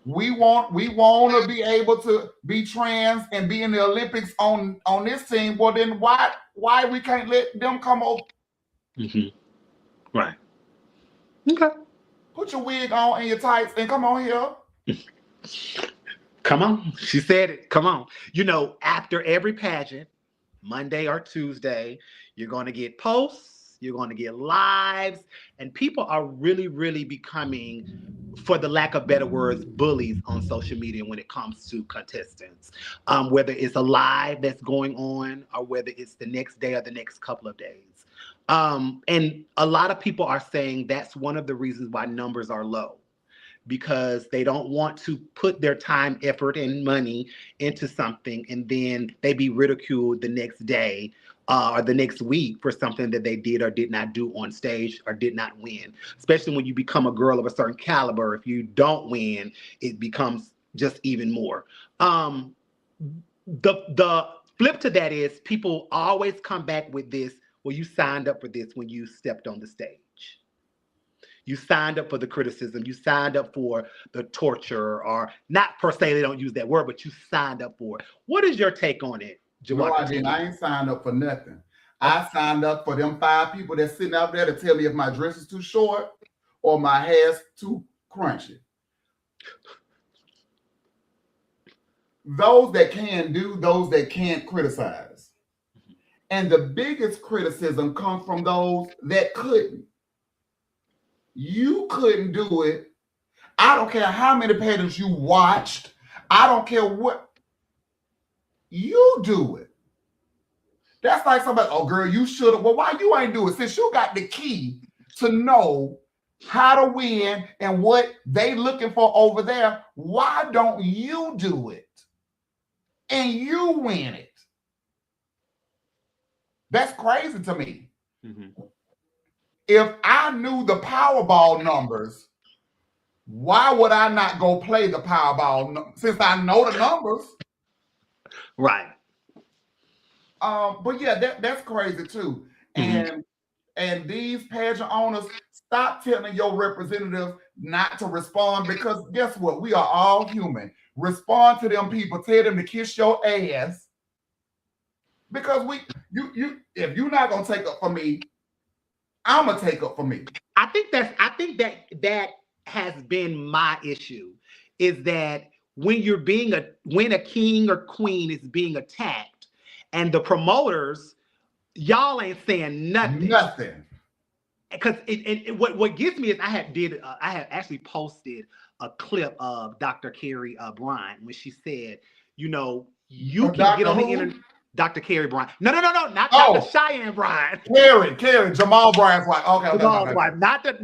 We want to be able to be trans and be in the Olympics on this team. Well, then why we can't let them come over? Mm-hmm. Right. Okay. Put your wig on and your tights and come on here. Come on. She said it. Come on. You know, after every pageant, Monday or Tuesday, you're going to get posts, you're going to get lives, and people are really, really becoming, for the lack of better words, bullies on social media when it comes to contestants. Whether it's a live that's going on or whether it's the next day or the next couple of days. And a lot of people are saying that's one of the reasons why numbers are low, because they don't want to put their time, effort, and money into something and then they be ridiculed the next day or the next week for something that they did or did not do on stage or did not win. Especially when you become a girl of a certain caliber, if you don't win, it becomes just even more. The flip to that is people always come back with this, well, you signed up for this when you stepped on the stage. You signed up for the criticism. You signed up for the torture, or not per se, they don't use that word, but you signed up for it. What is your take on it, Jawakatema? No, I didn't. I ain't signed up for nothing. I signed up for them 5 people that's sitting out there to tell me if my dress is too short or my hair's too crunchy. Those that can do, those that can't criticize. And the biggest criticism comes from those that couldn't. You couldn't do it. I don't care how many pageants you watched. I don't care what. You do it. That's like somebody, oh girl, you should have. Well, why you ain't do it? Since you got the key to know how to win and what they looking for over there, why don't you do it? And you win it. That's crazy to me. Mm-hmm. If I knew the Powerball numbers, why would I not go play the Powerball since I know the numbers? Right. But yeah, that's crazy too. Mm-hmm. And these pageant owners, stop telling your representatives not to respond, because guess what? We are all human. Respond to them people. Tell them to kiss your ass. Because if you're not gonna take up for me, I'm gonna take up for me. I think that has been my issue, is that when a king or queen is being attacked, and the promoters, y'all ain't saying nothing. Nothing. Because what gets me is I have actually posted a clip of Dr. Carrie Bryant when she said, you know, you can Dr. get on the internet. Dr. Carrie Bryant. No, not Dr. Cheyenne Bryant. Carrie, Jamal Bryant's wife. Okay. Jamal's wife, not the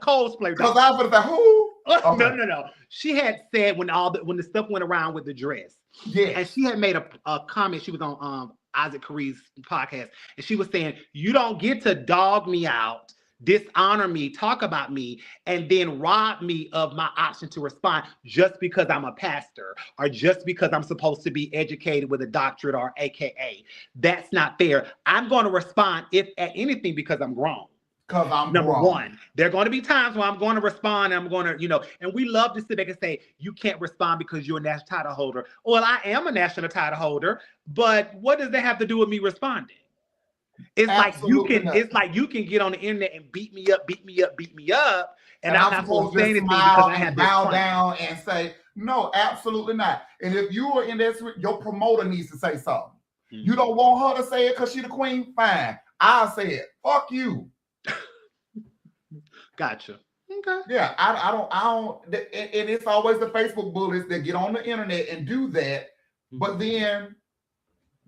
cosplay. Because I was like, who? Okay. No. She had said when the stuff went around with the dress. Yeah. And she had made a comment. She was on Isaac Curry's podcast, and she was saying, you don't get to dog me out dishonor me, talk about me, and then rob me of my option to respond just because I'm a pastor or just because I'm supposed to be educated with a doctorate or AKA. That's not fair. I'm going to respond, if at anything, because I'm grown. Because I'm Number grown. one, there are going to be times where I'm going to respond and I'm going to, and we love to sit back and say, you can't respond because you're a national title holder. Well, I am a national title holder, but what does that have to do with me responding? It's Absolutely like you can get on the internet and beat me up, and I'm not supposed to say anything smile because I and have this bow plan. down and say, no, absolutely not. And if you are in this, your promoter needs to say something. Mm-hmm. You don't want her to say it because she's the queen? Fine. I'll say it. Fuck you. Gotcha. Okay. Yeah, I don't, and it's always the Facebook bullies that get on the internet and do that. Mm-hmm. But then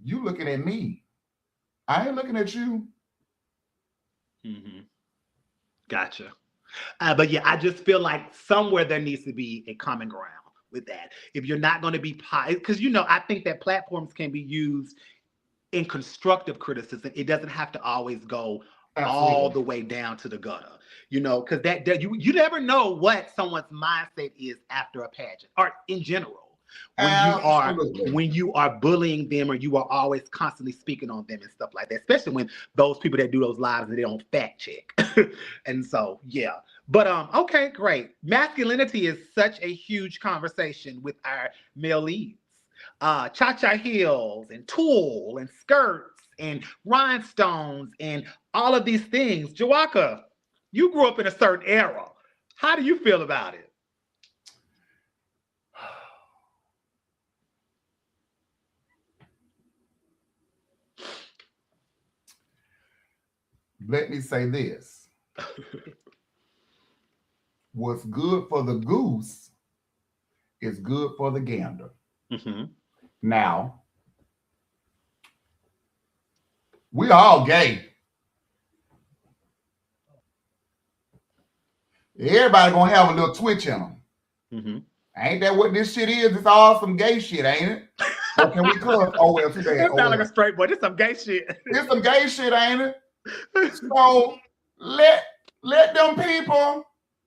you looking at me. I ain't looking at you. Mm-hmm. Gotcha. But yeah, I just feel like somewhere there needs to be a common ground with that. If you're not going to be, because I think that platforms can be used in constructive criticism. It doesn't have to always go all the way down to the gutter, because that you never know what someone's mindset is after a pageant or in general. When you are bullying them or you are always constantly speaking on them and stuff like that, especially when those people that do those lives and they don't fact check. And so, yeah. But okay, great. Masculinity is such a huge conversation with our male leads. Cha-cha heels and tulle and skirts and rhinestones and all of these things. Jawaka, you grew up in a certain era. How do you feel about it? Let me say this. What's good for the goose is good for the gander. Mm-hmm. Now, we all gay. Everybody gonna have a little twitch in them. Mm-hmm. Ain't that what this shit is? It's all some gay shit, ain't it? Or can we cuss? Oh, well, too bad. It sounds like a straight boy. This some gay shit. It's some gay shit, ain't it? So let them people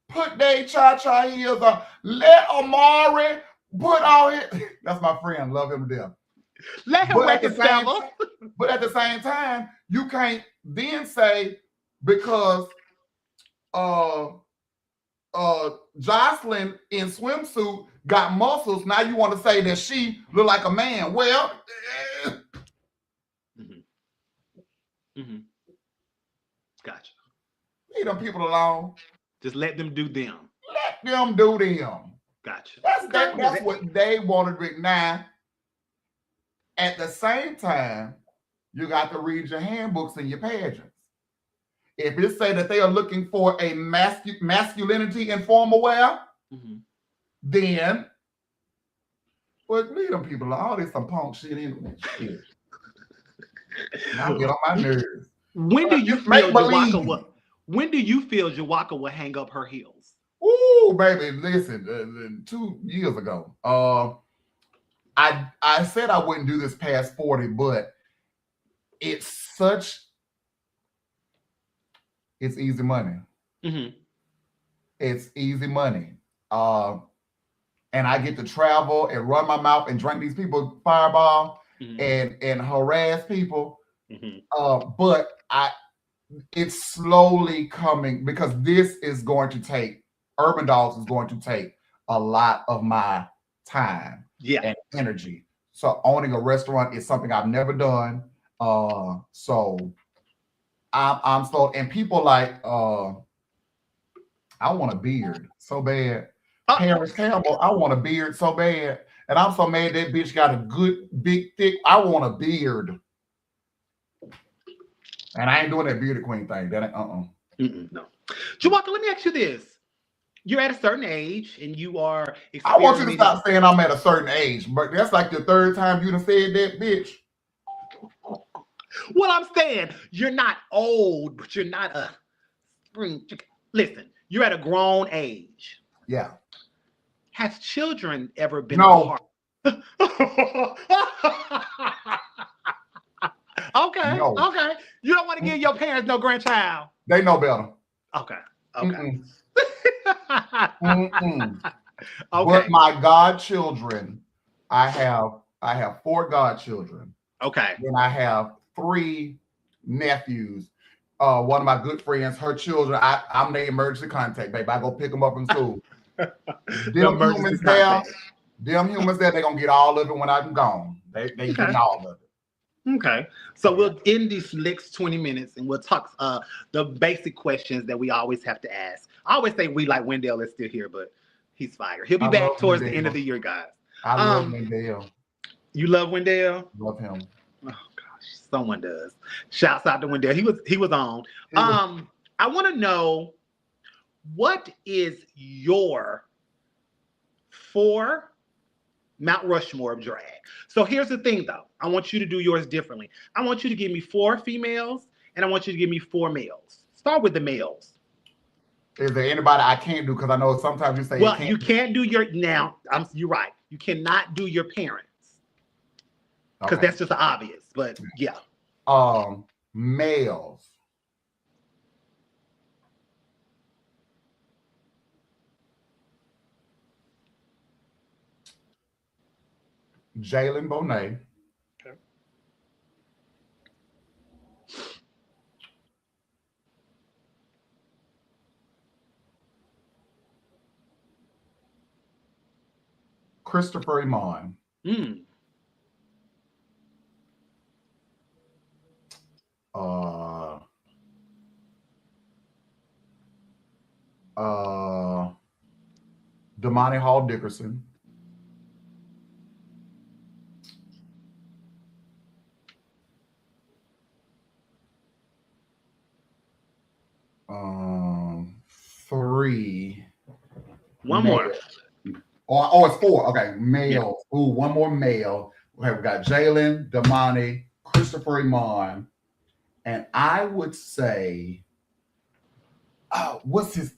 put their cha-cha heels on. Let Amari put all his. That's my friend. Love him to death. Let him wake his devil. But at the same time, you can't then say because Jocelyn in swimsuit got muscles. Now you want to say that she look like a man. Well, mm-hmm. Gotcha. Leave them people alone. Just let them do them. Let them do them. Gotcha. That's what they wanted to do. Now, at the same time, you got to read your handbooks and your pageants. If it say that they are looking for a masculinity in formal wear, mm-hmm. then leave them people alone. All this some punk shit anyway. I'll get on my nerves. When do you feel Jawaka will hang up her heels? Ooh, baby, listen, 2 years ago, I said I wouldn't do this past 40, but it's easy money. Mm-hmm. It's easy money. And I get to travel and run my mouth and drink these people Fireball mm-hmm. and harass people. Mm-hmm. But it's slowly coming because this is going to take, Urban Dogs is going to take a lot of my time and energy. So owning a restaurant is something I've never done. So I'm slow. And people like, I want a beard so bad. Paris Campbell, I want a beard so bad. And I'm so mad that bitch got a good, big, thick, I want a beard. And I ain't doing that beauty queen thing. That ain't, no. Jawaka, let me ask you this. You're at a certain age and you are I want you to stop saying I'm at a certain age, but that's like the third time you done said that, bitch. Well, I'm saying you're not old, but you're not a spring. Listen, you're at a grown age. Yeah. Has children ever been no. Okay. No. Okay. You don't want to give your parents no grandchild. They know better. Okay. Okay. Mm-mm. Mm-mm. Okay. But my godchildren, I have 4 godchildren. Okay. Then I have 3 nephews. One of my good friends, her children, I'm their emergency contact, baby. I go pick them up from school. The emergency contact. Them humans there, they're gonna get all of it when I'm gone. They Okay. getting all of it. Okay. So we'll end these next 20 minutes and we'll talk the basic questions that we always have to ask. I always say we like Wendell is still here, but he's fired. He'll be back towards the end of the year, guys. I love Wendell. You love Wendell? Love him. Oh gosh, someone does. Shouts out to Wendell. He was on. I want to know, what is your 4 Mount Rushmore of drag? So here's the thing, though. I want you to do yours differently. I want you to give me 4 females, and I want you to give me 4 males. Start with the males. Is there anybody I can't do? Because I know sometimes you say, well, you can't do your now. You're right. You cannot do your parents because that's just obvious. But yeah. Males. Jalen Bonet. Okay. Christopher Iman. Damani Hall Dickerson. Three. One more. Oh, it's 4. Okay, male. Yeah. Ooh, one more male. Okay, we got Jalen, Damani, Christopher Iman, and I would say, what's his?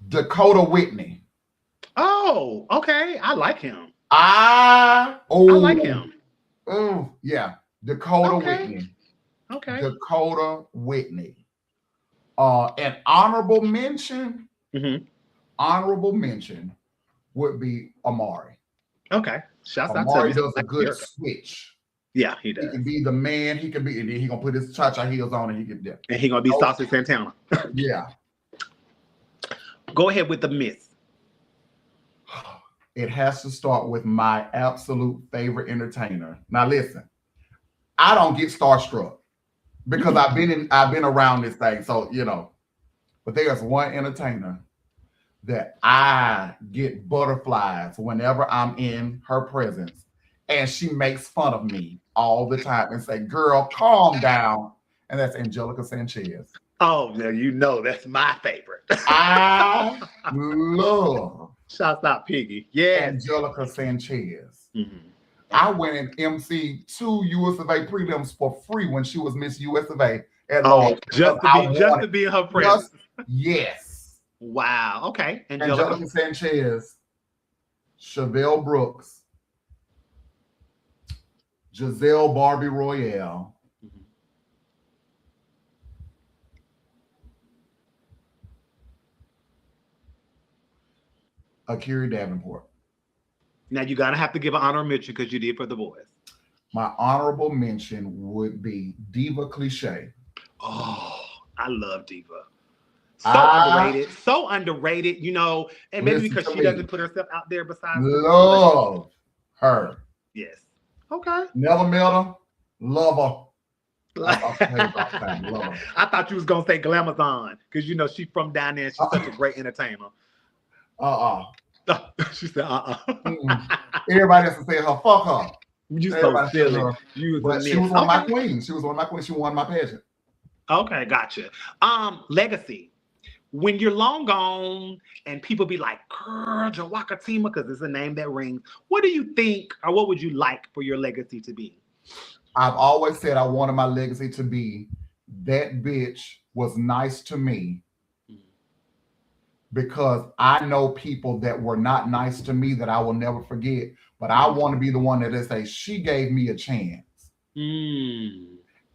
Dakota Whitney. Oh, okay. I like him. I like him. Oh, yeah. Dakota Whitney. Okay. Dakota Whitney. An honorable mention. Mm-hmm. Honorable mention would be Amari. Okay. Shouts out to him. Amari does a good switch. Yeah, he does. He can be the man. He can be, and then he gonna put his cha-cha heels on, and he can dip. And he gonna be Saucy Santana. Yeah. Go ahead with the myth. It has to start with my absolute favorite entertainer. Now listen, I don't get starstruck because I've been around this thing, so you know. But there's one entertainer that I get butterflies whenever I'm in her presence, and she makes fun of me all the time and say, "Girl, calm down." And that's Angelica Sanchez. Oh, yeah, you know that's my favorite. I love. Shouts out Piggy. Yeah, Angelica Sanchez. Mm-hmm. I went and MC 2 US of A prelims for free when she was Miss US of A at Lord. Just to be in her presence. Yes. Wow. Okay. Angelica Sanchez, Chevelle Brooks, Giselle Barbie Royale. Akiri Davenport. Now you gotta have to give an honorable mention because you did for the boys. My honorable mention would be Diva Cliche. Oh, I love Diva. Underrated. So underrated, you know, and maybe because she doesn't put herself out there besides. Love her. Yes. Okay. Never met her. Love her. I thought you was gonna say Glamazon because you know she's from down there and she's such a great entertainer. She said Everybody has to say her, fuck her. You so silly. She was one of my queens. She was one of my queens. She won my pageant. Okay, gotcha. Legacy. When you're long gone and people be like, girl, Jawakatema, because it's a name that rings. What do you think, or what would you like for your legacy to be? I've always said I wanted my legacy to be that bitch was nice to me because I know people that were not nice to me that I will never forget. But I want to be the one that they say, she gave me a chance.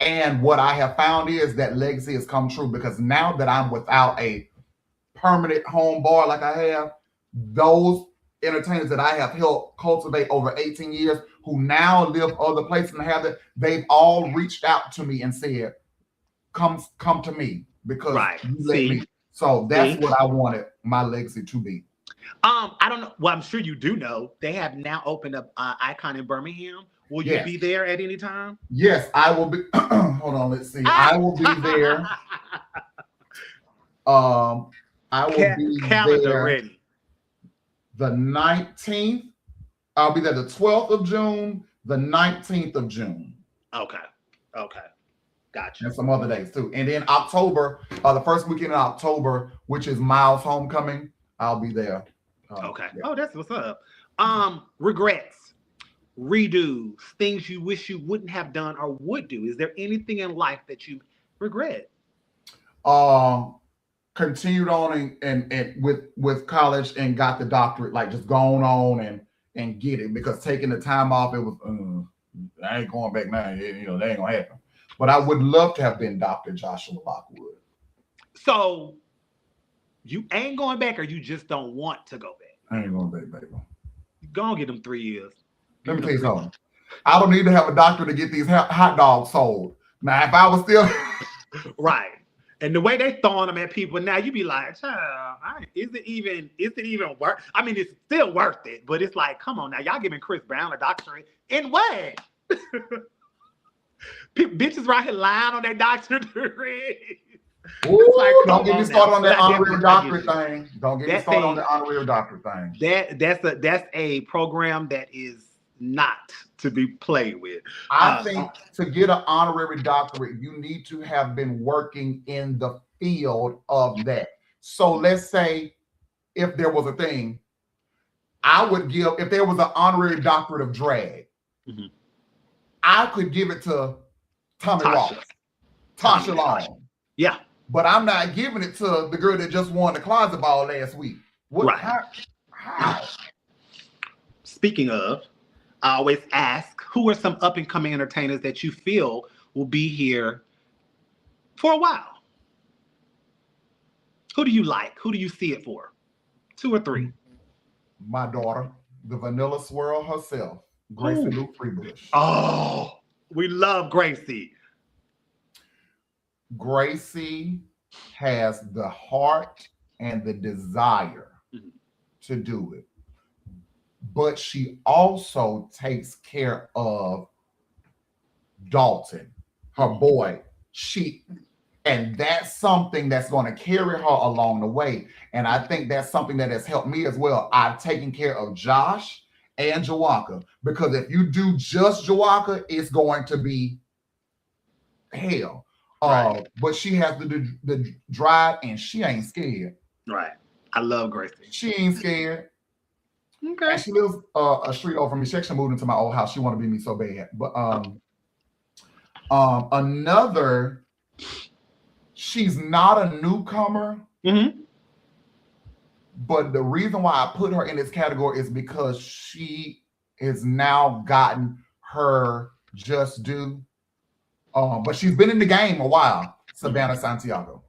And what I have found is that legacy has come true because now that I'm without a permanent home bar like I have, those entertainers that I have helped cultivate over 18 years who now live other places and have it, they've all reached out to me and said, come to me because Right. you let See? me. So that's See? what I wanted my legacy to be. I don't know. Well, I'm sure you do know they have now opened up Icon in Birmingham. Will you Yes. be there at any time? Yes, I will be. Hold on, let's see. I will be there. I will be Calendar there ready. the 19th. I'll be there the 12th of June, the 19th of June. Okay. Gotcha. And some other days too. And then October, the first weekend in October, which is Miles' homecoming, I'll be there. Okay. Yeah. Oh, that's what's up. Regrets, redos, things you wish you wouldn't have done or would do. Is there anything in life that you regret? Continued on and with college and got the doctorate, like just gone on and get it, because taking the time off, it was I ain't going back now. You know, that ain't gonna happen. But I would love to have been Dr. Joshua Lockwood. So you ain't going back, or you just don't want to go back? I ain't going back, baby. Go and get them 3 years. Let me tell you something. I don't need to have a doctor to get these hot dogs sold. Now, if I was still right, and the way they throwing them at people now, you be like, child, is it even worth? I mean, it's still worth it, but it's like, come on now, y'all giving Chris Brown a doctorate in what? Bitches right here lying on their doctorate degree. Ooh, like, don't get me started on that honorary doctorate thing. Don't get me started on the the honorary doctorate thing. That's a program that is not to be played with. I think to get an honorary doctorate, you need to have been working in the field of that. So let's say if there was a thing, I would give, if there was an honorary doctorate of drag, I could give it to Tommy Ross, Tasha Long. Yeah. But I'm not giving it to the girl that just won the closet ball last week. What? Right. How? Speaking of, I always ask, who are some up and coming entertainers that you feel will be here for a while? Who do you like? Who do you see it for? 2 or 3? My daughter, the Vanilla Swirl herself, Gracie Lou Freebush. Oh, we love Gracie. Gracie has the heart and the desire to do it, but she also takes care of Dalton, her boy. And that's something that's going to carry her along the way. And I think that's something that has helped me as well. I've taken care of Josh and Jawaka, because if you do just Jawaka, it's going to be hell. Right. But she has the drive, and she ain't scared. Right. I love Gracie. She ain't scared. Okay. And she lives a street over from me. She actually moved into my old house. She wanted to be me so bad. But another, she's not a newcomer. But the reason why I put her in this category is because she has now gotten her just due. But she's been in the game a while. Savannah Santiago.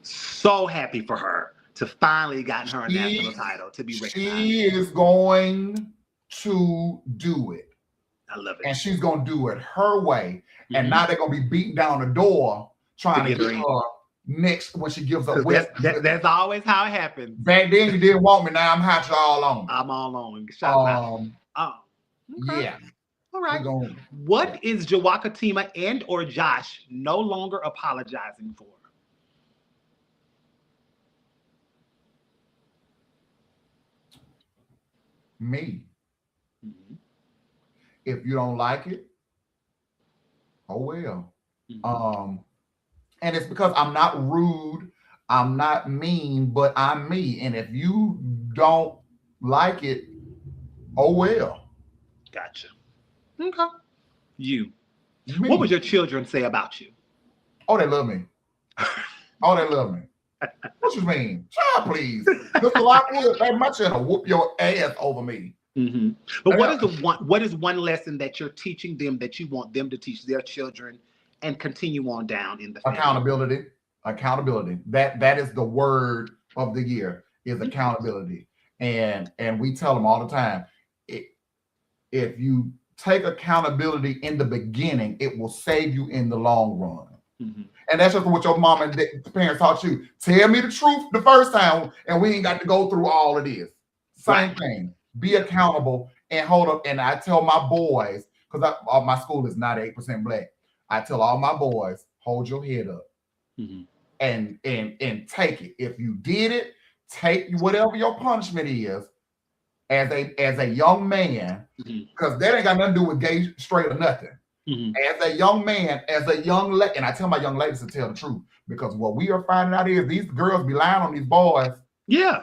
So happy for her to finally gotten her a national title, to be recognized. She is going to do it. I love it. And she's going to do it her way. And now they're going to be beating down the door trying to get her next when she gives up. That's always how it happens. Back then you didn't want me. Now I'm hot you all on. I'm all on. Shout out. Okay. Yeah. All right. What is Jawakatema and or Josh no longer apologizing for? Me. If you don't like it, oh well. And it's because I'm not rude, I'm not mean, but I'm me. And if you don't like it, oh well. Gotcha. Okay. You. Me. What would your children say about you? Oh, they love me. Oh, they love me. What you mean? Child, please. Mr. Lockwood, my child will whoop your ass over me. Mm-hmm. But what is one lesson that you're teaching them that you want them to teach their children and continue on down in the family? Accountability. That is the word of the year, is accountability. And we tell them all the time, if you take accountability in the beginning, it will save you in the long run. Mm-hmm. And that's just what your mom and parents taught you. Tell me the truth the first time, and we ain't got to go through all of this. Same thing. Be accountable and hold up. And I tell my boys, because my school is 98% Black, I tell all my boys, hold your head up. Mm-hmm. and take it. If you did it, take whatever your punishment is as a young man, because that ain't got nothing to do with gay, straight, or nothing. Mm-hmm. As a young man, as a young lady, and I tell my young ladies to tell the truth, because what we are finding out is these girls be lying on these boys. Yeah,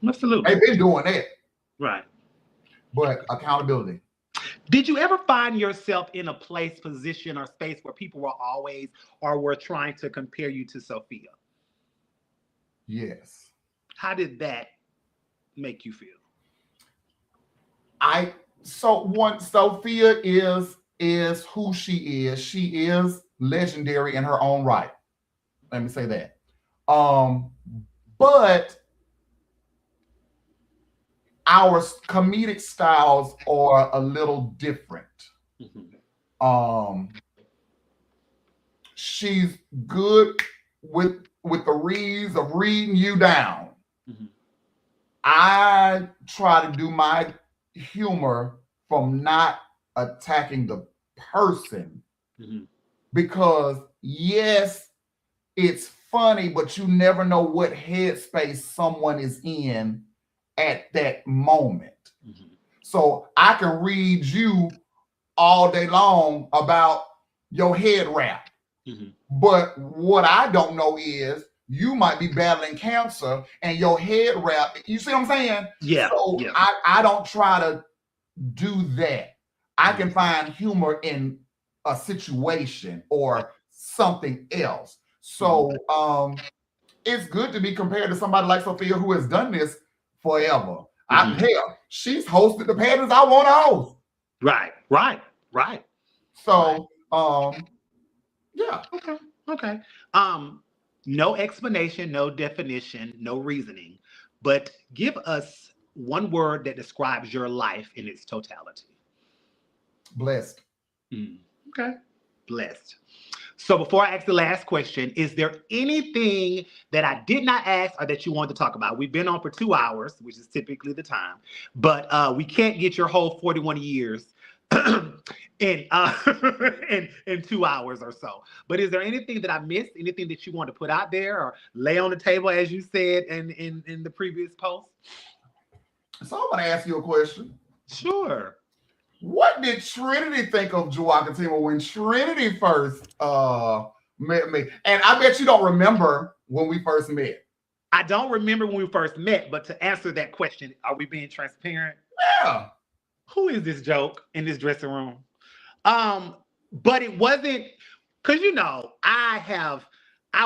absolutely. They've been doing that. Right. But accountability. Did you ever find yourself in a place, position, or space where people were trying to compare you to Sophia? Yes. How did that make you feel? Sophia is who she is. She is legendary in her own right. Let me say that. But our comedic styles are a little different. Mm-hmm. She's good with the reads of reading you down. Mm-hmm. I try to do my humor from not attacking the person, mm-hmm. because yes, it's funny, but you never know what headspace someone is in at that moment. Mm-hmm. So I can read you all day long about your head wrap. Mm-hmm. But what I don't know is you might be battling cancer and your head wrap. You see what I'm saying? Yeah. So yeah. I don't try to do that. I can find humor in a situation or something else. So it's good to be compared to somebody like Sophia who has done this forever. Hell, she's hosted the panels I want to host. Right. So, yeah. Okay. No explanation, no definition, no reasoning, but give us one word that describes your life in its totality. Blessed. Okay. Blessed. So before I ask the last question, is there anything that I did not ask or that you wanted to talk about? We've been on for 2 hours, which is typically the time, but we can't get your whole 41 years in 2 hours or so. But is there anything that I missed? Anything that you want to put out there or lay on the table, as you said in the previous post? So I'm going to ask you a question. Sure. What did Trinity think of Jawakatema when Trinity first met me? And I bet you don't remember when we first met. I don't remember when we first met, but to answer that question, are we being transparent? Yeah. Who is this joke in this dressing room? But it wasn't, because I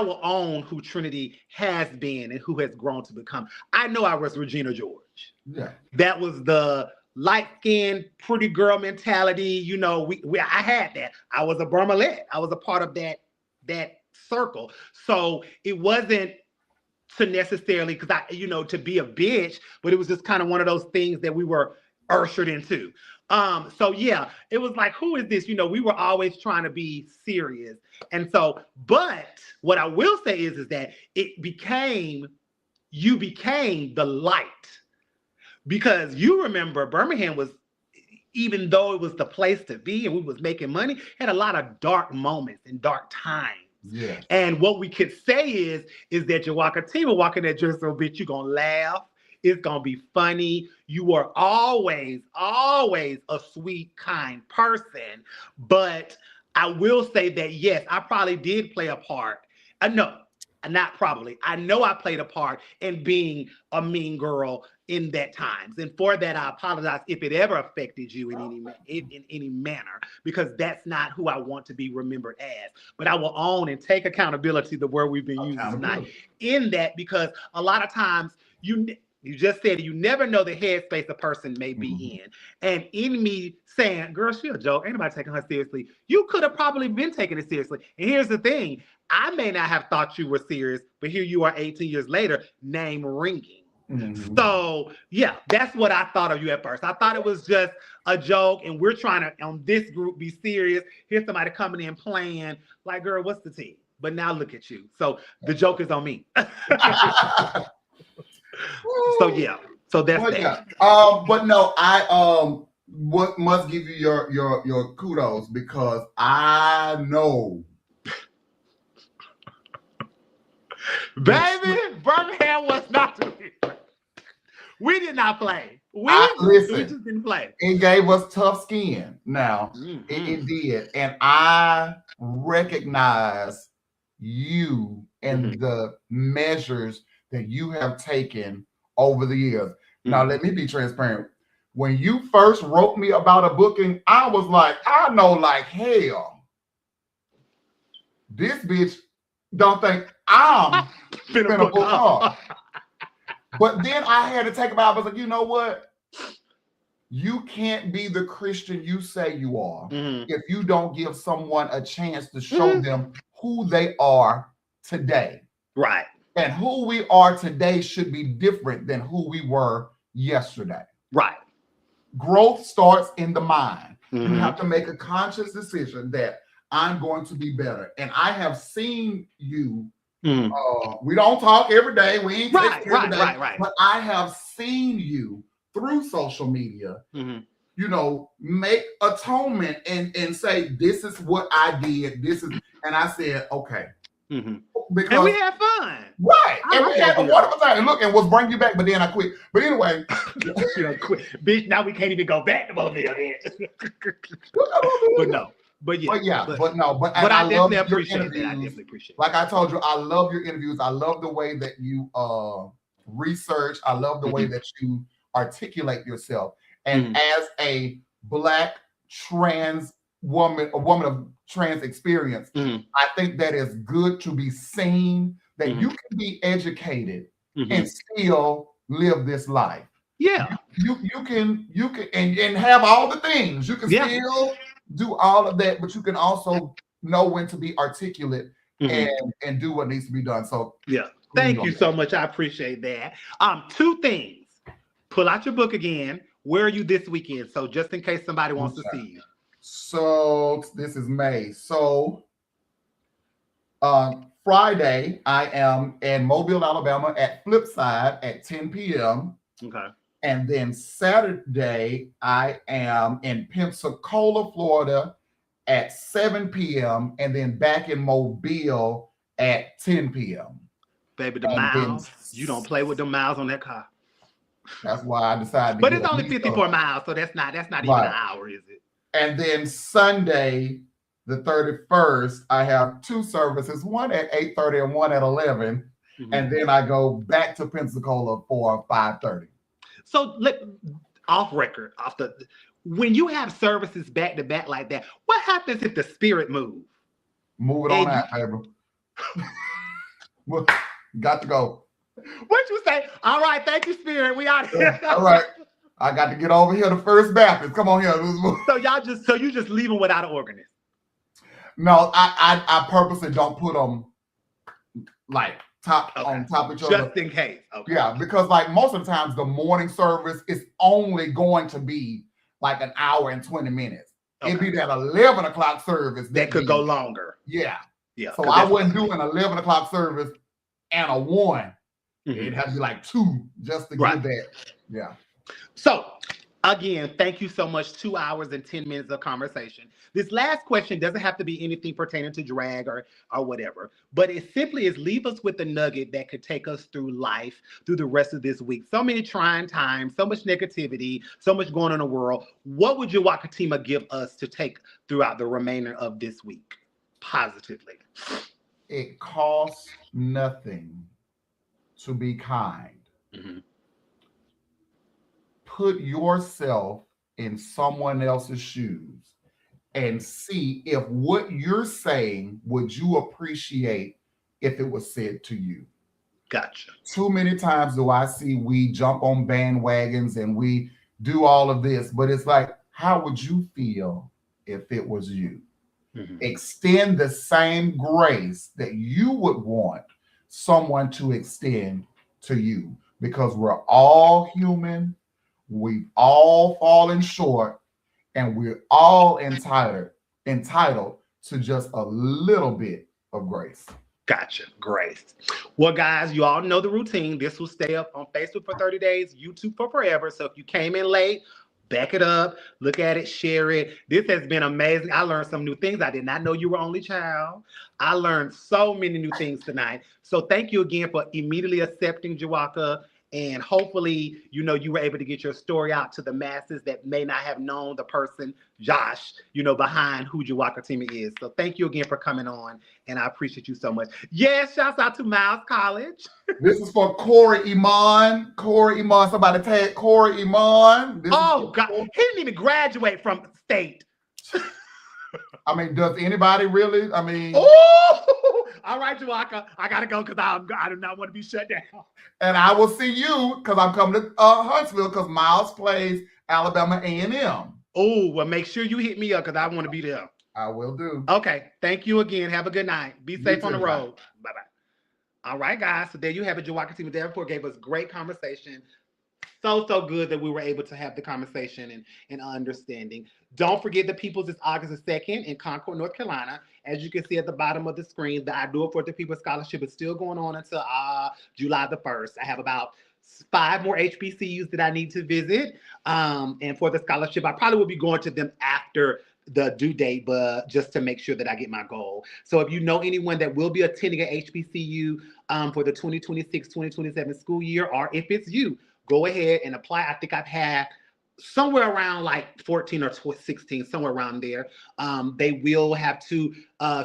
will own who Trinity has been and who has grown to become. I know I was Regina George. Yeah. That was the light-skinned, pretty girl mentality. I had that. I was a Burmalette. I was a part of that circle. So it wasn't to necessarily, because to be a bitch, but it was just kind of one of those things that we were ushered into. So yeah, it was like, who is this? We were always trying to be serious. And so, but what I will say is that you became the light. Because you remember Birmingham was, even though it was the place to be and we was making money, had a lot of dark moments and dark times. Yeah. And what we could say is that Jawakatema walking that dress so bitch, you're gonna laugh. It's gonna be funny. You were always a sweet, kind person. But I will say that yes, I probably did play a part. Not probably. I know I played a part in being a mean girl in that times. And for that, I apologize if it ever affected you in any manner, because that's not who I want to be remembered as. But I will own and take accountability, the word we've been using tonight, in that, because a lot of times You just said you never know the headspace a person may be in. And in me saying, girl, she a joke, ain't nobody taking her seriously. You could have probably been taking it seriously. And here's the thing. I may not have thought you were serious, but here you are 18 years later, name ringing. So, yeah, that's what I thought of you at first. I thought it was just a joke, and we're trying to, on this group, be serious. Here's somebody coming in playing, like, girl, what's the tea? But now look at you. So the joke is on me. So, yeah. So that's that. Yeah. But no, I must give you your kudos, because I know. Baby, Birmingham was not. We did not play. We just didn't play. It gave us tough skin. Now, it did. And I recognize you and the measures that you have taken over the years. Now, let me be transparent. When you first wrote me about a booking, I was like, I know like hell, this bitch don't think I'm finna book her. But then I had to take about, I was like, you know what? You can't be the Christian you say you are if you don't give someone a chance to show them who they are today. Right. And who we are today should be different than who we were yesterday. Right. Growth starts in the mind. You have to make a conscious decision that I'm going to be better. And I have seen you. We don't talk every day. We ain't texting every day. Right. But I have seen you through social media, you know, make atonement and say, this is what I did. This is, and I said, okay. Because, and we had fun. Right. And we had a wonderful time. And look, and we'll bring you back, but then I quit. But anyway. Quit. Bitch, now we can't even go back to Mobile. But no. But yeah. But I definitely appreciate that. I definitely appreciate it. Like I told you, I love your interviews. I love the way that you research. I love the way that you articulate yourself. And as a Black trans woman, a woman of trans experience, I think that is good to be seen, that you can be educated and still live this life. Yeah. You can and have all the things. You can still do all of that, but you can also know when to be articulate and do what needs to be done. So yeah. Thank you so much. I appreciate that. Two things. Pull out your book again. Where are you this weekend? So just in case somebody wants to see you. So this is May. So Friday, I am in Mobile, Alabama at Flipside at 10 p.m. Okay. And then Saturday, I am in Pensacola, Florida at 7 p.m. And then back in Mobile at 10 p.m. Baby, the miles. You don't play with the miles on that car. That's why I decided. But it's only 54 miles, so that's not even an hour, is it? And then Sunday, the 31st, I have two services, one at 8:30 and one at 11. And then I go back to Pensacola for 5:30. So when you have services back to back like that, what happens if the spirit moves? Move it on out, baby. Got to go. What you say? All right, thank you, Spirit. We out here. All right. I got to get over here to First Baptist. Come on here. So you just leave them without an organist? No, I purposely don't put them like on top of each other. Just in case. Okay. Yeah, because like most of the times the morning service is only going to be like an hour and 20 minutes. Okay. It'd be that 11 o'clock service. That could go longer. Yeah. Yeah. So I wasn't doing an 11 o'clock service and a 1. It has to be like 2 just to get that. Yeah. So again, thank you so much. 2 hours and 10 minutes of conversation. This last question doesn't have to be anything pertaining to drag or whatever, but it simply is leave us with a nugget that could take us through life, through the rest of this week. So many trying times, so much negativity, so much going on in the world. What would Jawakatema give us to take throughout the remainder of this week positively? It costs nothing to be kind. Put yourself in someone else's shoes and see if what you're saying would you appreciate if it was said to you. Gotcha. Too many times do I see we jump on bandwagons and we do all of this, but it's like, how would you feel if it was you? Mhm. Extend the same grace that you would want someone to extend to you, because we're all human, we've all fallen short, and we're all entitled to just a little bit of grace. Gotcha. Great. Well, guys, you all know the routine. This will stay up on Facebook for 30 days, YouTube for forever. So if you came in late, back it up, look at it, share it. This has been amazing. I learned some new things. I did not know you were only child. I learned so many new things tonight. So thank you again for immediately accepting Jawaka. And hopefully, you were able to get your story out to the masses that may not have known the person, Josh, behind who Jawakatema is. So thank you again for coming on. And I appreciate you so much. Yes, shouts out to Miles College. This is for Corey Iman. Corey Iman. Somebody tag Corey Iman. Oh, God. He didn't even graduate from state. I mean, does anybody really? I mean. Oh, all right, Jawaka. I got to go because I do not want to be shut down. And I will see you because I'm coming to Huntsville because Miles plays Alabama A&M. Oh, well, make sure you hit me up because I want to be there. I will do. Okay. Thank you again. Have a good night. Be safe on the road. Bye. Bye-bye. All right, guys. So there you have it. Jawakatema Davenport gave us great conversation. So good that we were able to have the conversation and understanding. Don't forget the People's is August the 2nd in Concord, North Carolina. As you can see at the bottom of the screen, the I Do It For the People Scholarship is still going on until July the 1st. I have about 5 more HBCUs that I need to visit. And for the scholarship, I probably will be going to them after the due date, but just to make sure that I get my goal. So if you know anyone that will be attending an HBCU for the 2026-2027 school year, or if it's you, go ahead and apply. I think I've had somewhere around like 14 or 16, somewhere around there. They will have to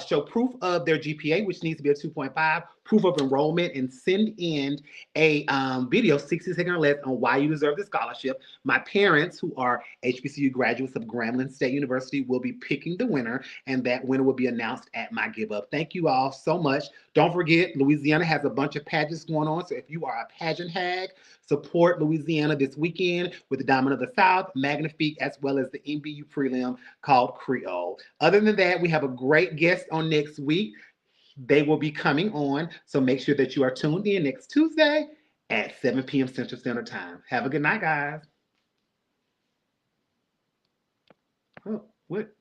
show proof of their GPA, which needs to be a 2.5, proof of enrollment, and send in a video, 60 seconds or less, on why you deserve the scholarship. My parents, who are HBCU graduates of Grambling State University, will be picking the winner, and that winner will be announced at my give up. Thank you all so much. Don't forget, Louisiana has a bunch of pageants going on, so if you are a pageant hag, support Louisiana this weekend with the Diamond of the South, Magnifique, as well as the NBU prelim called Creole. Other than that, we have a great guest on next week. They will be coming on, so make sure that you are tuned in next Tuesday at 7 p.m. Central Standard Time. Have a good night, guys. Oh, what?